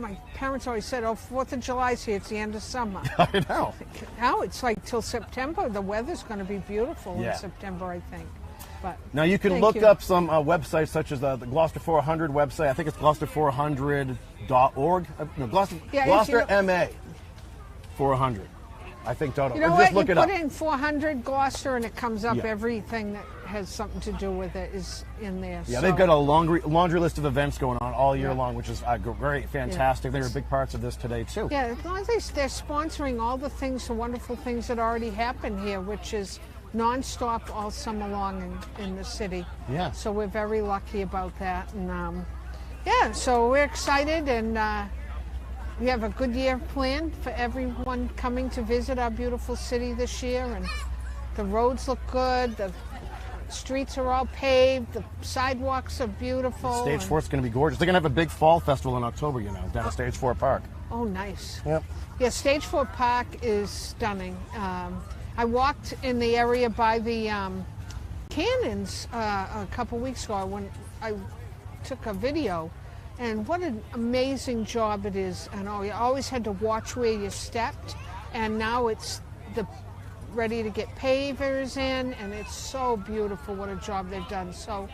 my parents always said, 4th of July's here, it's the end of summer. I know. Now it's like till September. The weather's going to be beautiful Yeah. in September, I think. But Now you can thank look you. up some websites such as the Gloucester 400 website. I think it's Gloucester400.org. No, Gloucester, Yeah, if Gloucester you know- MA 400. I think total. You know Or what? just look You it up. put in 400 Gloucester, and it comes up. Yeah. Everything that has something to do with it is in there. Yeah, So- they've got a laundry list of events going on all year Yeah. long, which is great, fantastic. They were big parts of this today too. Yeah, as long as they're sponsoring all the things, the wonderful things that already happen here, which is nonstop all summer long in the city. Yeah. So we're very lucky about that, and so we're excited, and we have a good year planned for everyone coming to visit our beautiful city this year, and the roads look good. The streets are all paved. The sidewalks are beautiful. Stage and- 4 is going to be gorgeous. They're going to have a big fall festival in October, down at Stage 4 Park. Oh, nice. Yep. Yeah, Stage 4 Park is stunning. I walked in the area by the cannons a couple weeks ago when I took a video, and what an amazing job it is. And you always had to watch where you stepped, and now it's ready to get pavers in, and it's so beautiful. What a job they've done. So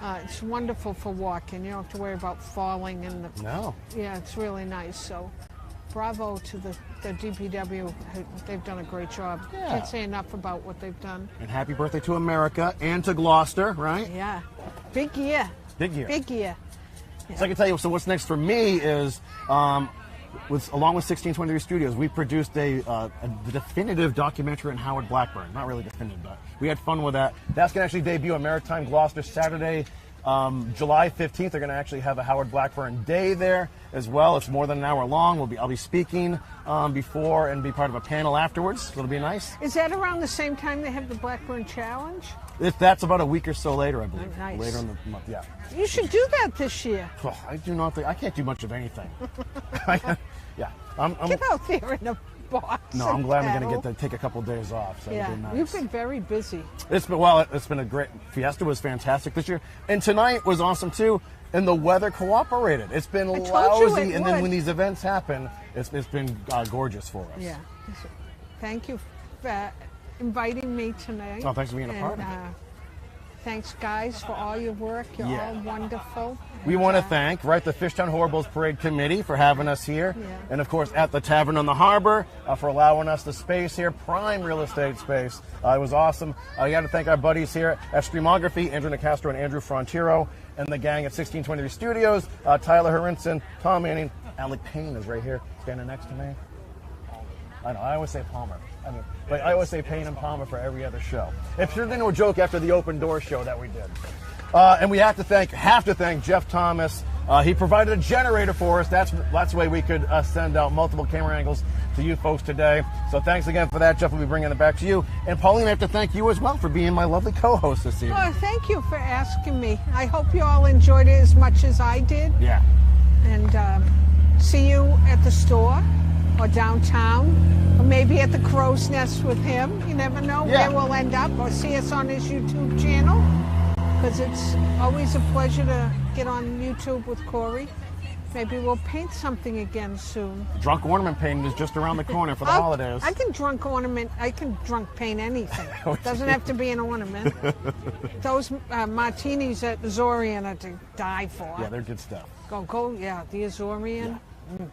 it's wonderful for walking. You don't have to worry about falling in the. No. Yeah, it's really nice. So bravo to the DPW. They've done a great job. Yeah. Can't say enough about what they've done. And happy birthday to America and to Gloucester, right? Yeah. Big year. Big year. Big year. So I can tell you, so what's next for me is, along with 1623 Studios, we produced a definitive documentary on Howard Blackburn. Not really definitive, but we had fun with that. That's going to actually debut on Maritime Gloucester Saturday, July 15th. They're going to actually have a Howard Blackburn Day there as well. It's more than an hour long. I'll be speaking before and be part of a panel afterwards. So it'll be nice. Is that around the same time they have the Blackburn Challenge? That's about a week or so later, I believe. Oh, nice. Later in the month, yeah. You should do that this year. Oh, I do not think I can't do much of anything. Yeah, I'm Get out there in a box. no, and I'm glad I'm paddle. going to get to take a couple days off. So Yeah, it'll be nice. you've been very busy. It's been a great Fiesta was fantastic this year, and tonight was awesome too. And the weather cooperated. It's been told you lousy, it and then would. when these events happen, it's been gorgeous for us. Yeah. Thank you for inviting me tonight. Oh, thanks for being a part of it. Thanks, guys, for all your work. You're Yeah. all wonderful. We want to thank, the Fishtown Horribles Parade Committee for having us here. Yeah. And, of course, at the Tavern on the Harbor for allowing us the space here, prime real estate space. It was awesome. You got to thank our buddies here at Streamography, Andrew Nicastro and Andrew Frontiero, and the gang at 1623 Studios, Tyler Harinson, Tom Manning. Alec Payne is right here, standing next to me. I know, I always say Palmer. But I always say Payne and Palmer for every other show. It turned into a joke after the Open Door show that we did. And we have to thank Jeff Thomas. He provided a generator for us. That's the way we could send out multiple camera angles to you folks today. So thanks again for that, Jeff. We'll be bringing it back to you. And Pauline, I have to thank you as well for being my lovely co-host this evening. Oh, thank you for asking me. I hope you all enjoyed it as much as I did. Yeah. And see you at the store or downtown, or maybe at the Crow's Nest with him. You never know where we'll end up, or see us on his YouTube channel, because it's always a pleasure to get on YouTube with Corey. Maybe we'll paint something again soon. Drunk ornament painting is just around the corner for the holidays. I can drunk paint anything. Doesn't have to be an ornament. Those martinis at Azorian are to die for. Yeah, they're good stuff. Go, yeah, the Azorian. Yeah.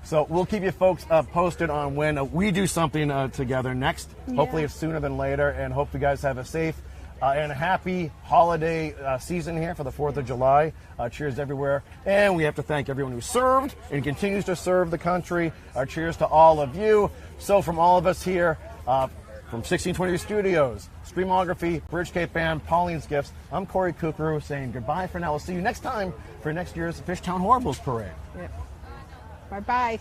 So we'll keep you folks posted on when we do something together next. Yeah. Hopefully it's sooner than later, and hope you guys have a safe and a happy holiday season here for the 4th of July. Cheers everywhere. And we have to thank everyone who served and continues to serve the country. Cheers to all of you. So from all of us here, from 1620 Studios, Streamography, Bridge Cape Band, Pauline's Gifts, I'm Corey Kukru saying goodbye for now. We'll see you next time for next year's Fishtown Horribles Parade. Yeah. Bye-bye.